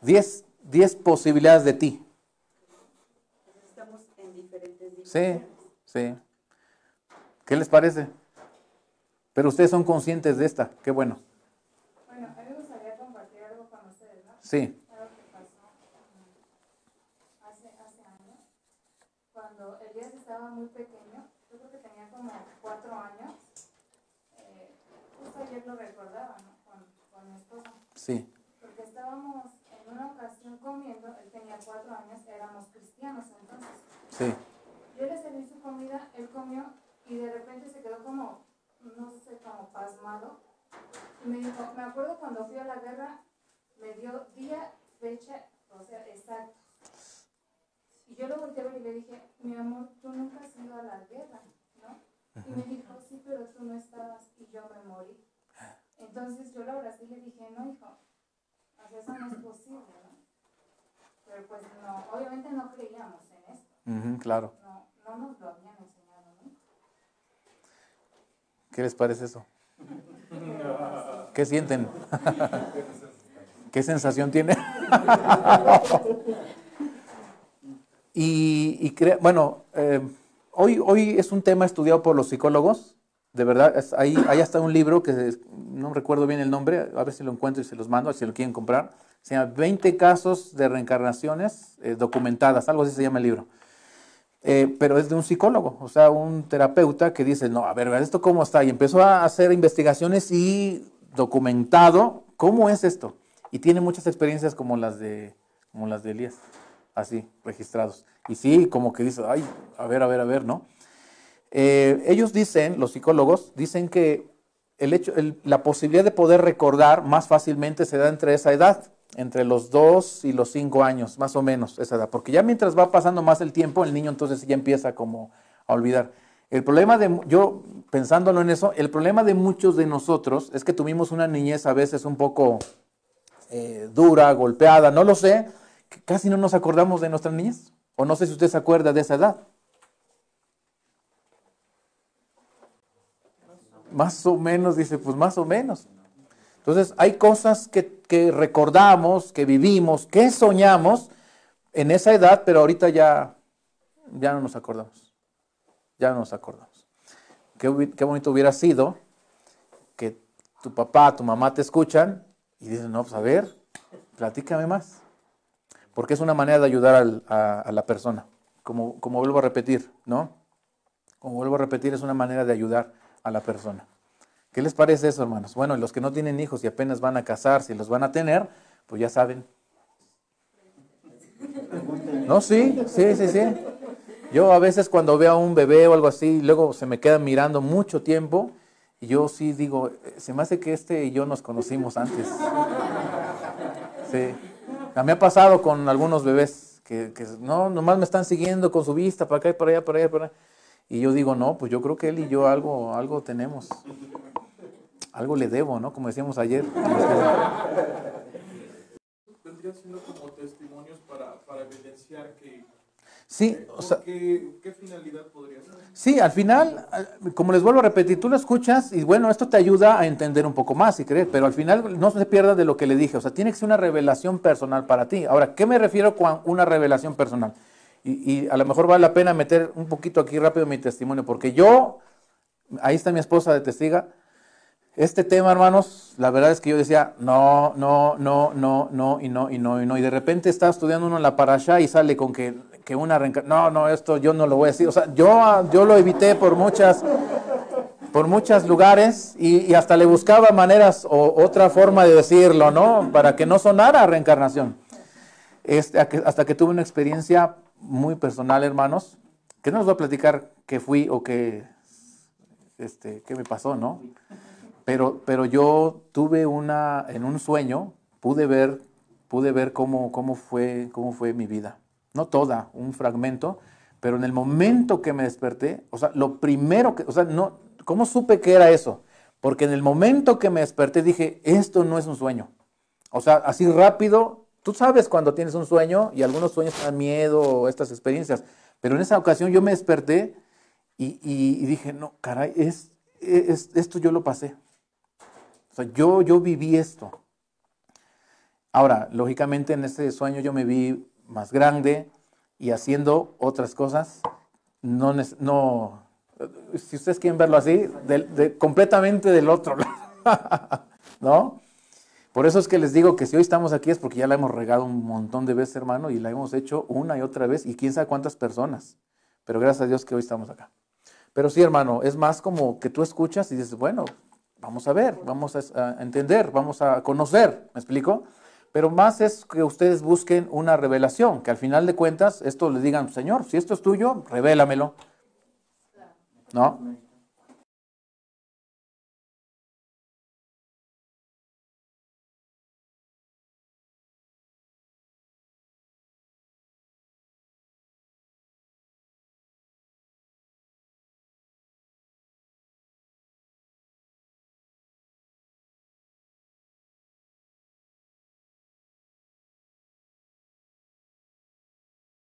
Speaker 1: 10 posibilidades de ti.
Speaker 6: Estamos en diferentes dimensiones.
Speaker 1: Sí. ¿Qué les parece? Pero ustedes son conscientes de esta, qué bueno.
Speaker 2: Bueno, a mí me gustaría compartir algo con ustedes, ¿no?
Speaker 1: Sí.
Speaker 2: Algo que pasó hace años, cuando Elías estaba muy pequeño, yo creo que tenía como 4 años, justo ayer lo recordaba, ¿no? Con mi esposo.
Speaker 1: Sí.
Speaker 2: Porque estábamos en una ocasión comiendo, él tenía 4 años, éramos cristianos entonces.
Speaker 1: Sí.
Speaker 2: Yo le serví su comida, él comió y de repente se quedó como, no sé, como pasmado. Y me dijo, me acuerdo cuando fui a la guerra, me dio día, fecha, o sea, exacto. Y yo lo volteé a ver y le dije, mi amor, tú nunca has ido a la guerra, ¿no? Y me dijo, sí, pero tú no estabas y yo me morí. Entonces yo lo abracé y le dije, no, hijo, o sea, eso no es posible, ¿no? Pero pues no, obviamente no creíamos en esto.
Speaker 1: Claro.
Speaker 2: No nos lo habían enseñado, ¿no?
Speaker 1: ¿Qué les parece eso? ¿Qué sienten? ¿Qué sensación tiene? Bueno, hoy es un tema estudiado por los psicólogos, de verdad, hay hasta un libro que no recuerdo bien el nombre, a ver si lo encuentro y se los mando, si lo quieren comprar, se llama 20 casos de reencarnaciones documentadas, algo así se llama el libro. Pero es de un psicólogo, o sea, un terapeuta que dice, no, a ver, ¿esto cómo está? Y empezó a hacer investigaciones y documentado cómo es esto. Y tiene muchas experiencias como las de Elías, así, registrados. Y sí, como que dice, ay, a ver, ¿no? Ellos dicen, los psicólogos, dicen que la posibilidad de poder recordar más fácilmente se da entre esa edad, entre los 2 y los 5 años, más o menos esa edad. Porque ya mientras va pasando más el tiempo, el niño entonces ya empieza como a olvidar. El problema yo pensándolo en eso, el problema de muchos de nosotros es que tuvimos una niñez a veces un poco dura, golpeada, no lo sé, que casi no nos acordamos de nuestra niñez. O no sé si usted se acuerda de esa edad. Más o menos, dice, pues más o menos. Entonces, hay cosas que recordamos, que vivimos, que soñamos en esa edad, pero ahorita ya no nos acordamos. Ya no nos acordamos. Qué bonito hubiera sido que tu papá, tu mamá te escuchan y dicen, no, pues a ver, platícame más. Porque es una manera de ayudar a la persona. Como vuelvo a repetir, ¿no? Como vuelvo a repetir, es una manera de ayudar a la persona. ¿Qué les parece eso, hermanos? Bueno, los que no tienen hijos y apenas van a casarse y los van a tener, pues ya saben. No, sí. Yo a veces cuando veo a un bebé o algo así, luego se me queda mirando mucho tiempo y yo sí digo, se me hace que este y yo nos conocimos antes. Sí. Me ha pasado con algunos bebés que no, nomás me están siguiendo con su vista para acá y para allá, para allá, para allá. Y yo digo, no, pues yo creo que él y yo algo tenemos. Algo le debo, ¿no? Como decíamos ayer.
Speaker 5: Vendría siendo como testimonios para evidenciar que...
Speaker 1: Sí, o sea,
Speaker 5: ¿Qué finalidad podría ser?
Speaker 1: sí, al final, como les vuelvo a repetir, tú lo escuchas y bueno, esto te ayuda a entender un poco más, si crees, pero al final no se pierda de lo que le dije, o sea, tiene que ser una revelación personal para ti. Ahora, ¿qué me refiero con una revelación personal? Y a lo mejor vale la pena meter un poquito aquí rápido mi testimonio, porque ahí está mi esposa de testiga, este tema, hermanos, la verdad es que yo decía, no, y de repente está estudiando uno la parashá y sale con que una reencarnación, no, esto yo no lo voy a decir, o sea, yo lo evité por muchos lugares y hasta le buscaba maneras o otra forma de decirlo, ¿no? Para que no sonara reencarnación. Hasta que tuve una experiencia muy personal, hermanos, que no les voy a platicar qué fui o qué me pasó, ¿no? Pero yo tuve en un sueño, pude ver cómo fue mi vida. No toda, un fragmento, pero en el momento que me desperté, o sea, lo primero no, ¿cómo supe que era eso? Porque en el momento que me desperté dije, esto no es un sueño. O sea, así rápido, tú sabes cuando tienes un sueño y algunos sueños te dan miedo o estas experiencias, pero en esa ocasión yo me desperté y dije, no, caray, esto yo lo pasé. O sea, yo viví esto. Ahora, lógicamente en ese sueño yo me vi más grande y haciendo otras cosas. No, si ustedes quieren verlo así, completamente del otro lado. ¿No? Por eso es que les digo que si hoy estamos aquí es porque ya la hemos regado un montón de veces, hermano, y la hemos hecho una y otra vez, y quién sabe cuántas personas. Pero gracias a Dios que hoy estamos acá. Pero sí, hermano, es más como que tú escuchas y dices, bueno, vamos a ver, vamos a entender, vamos a conocer, ¿me explico? Pero más es que ustedes busquen una revelación, que al final de cuentas esto les digan, Señor, si esto es tuyo, revélamelo. ¿No?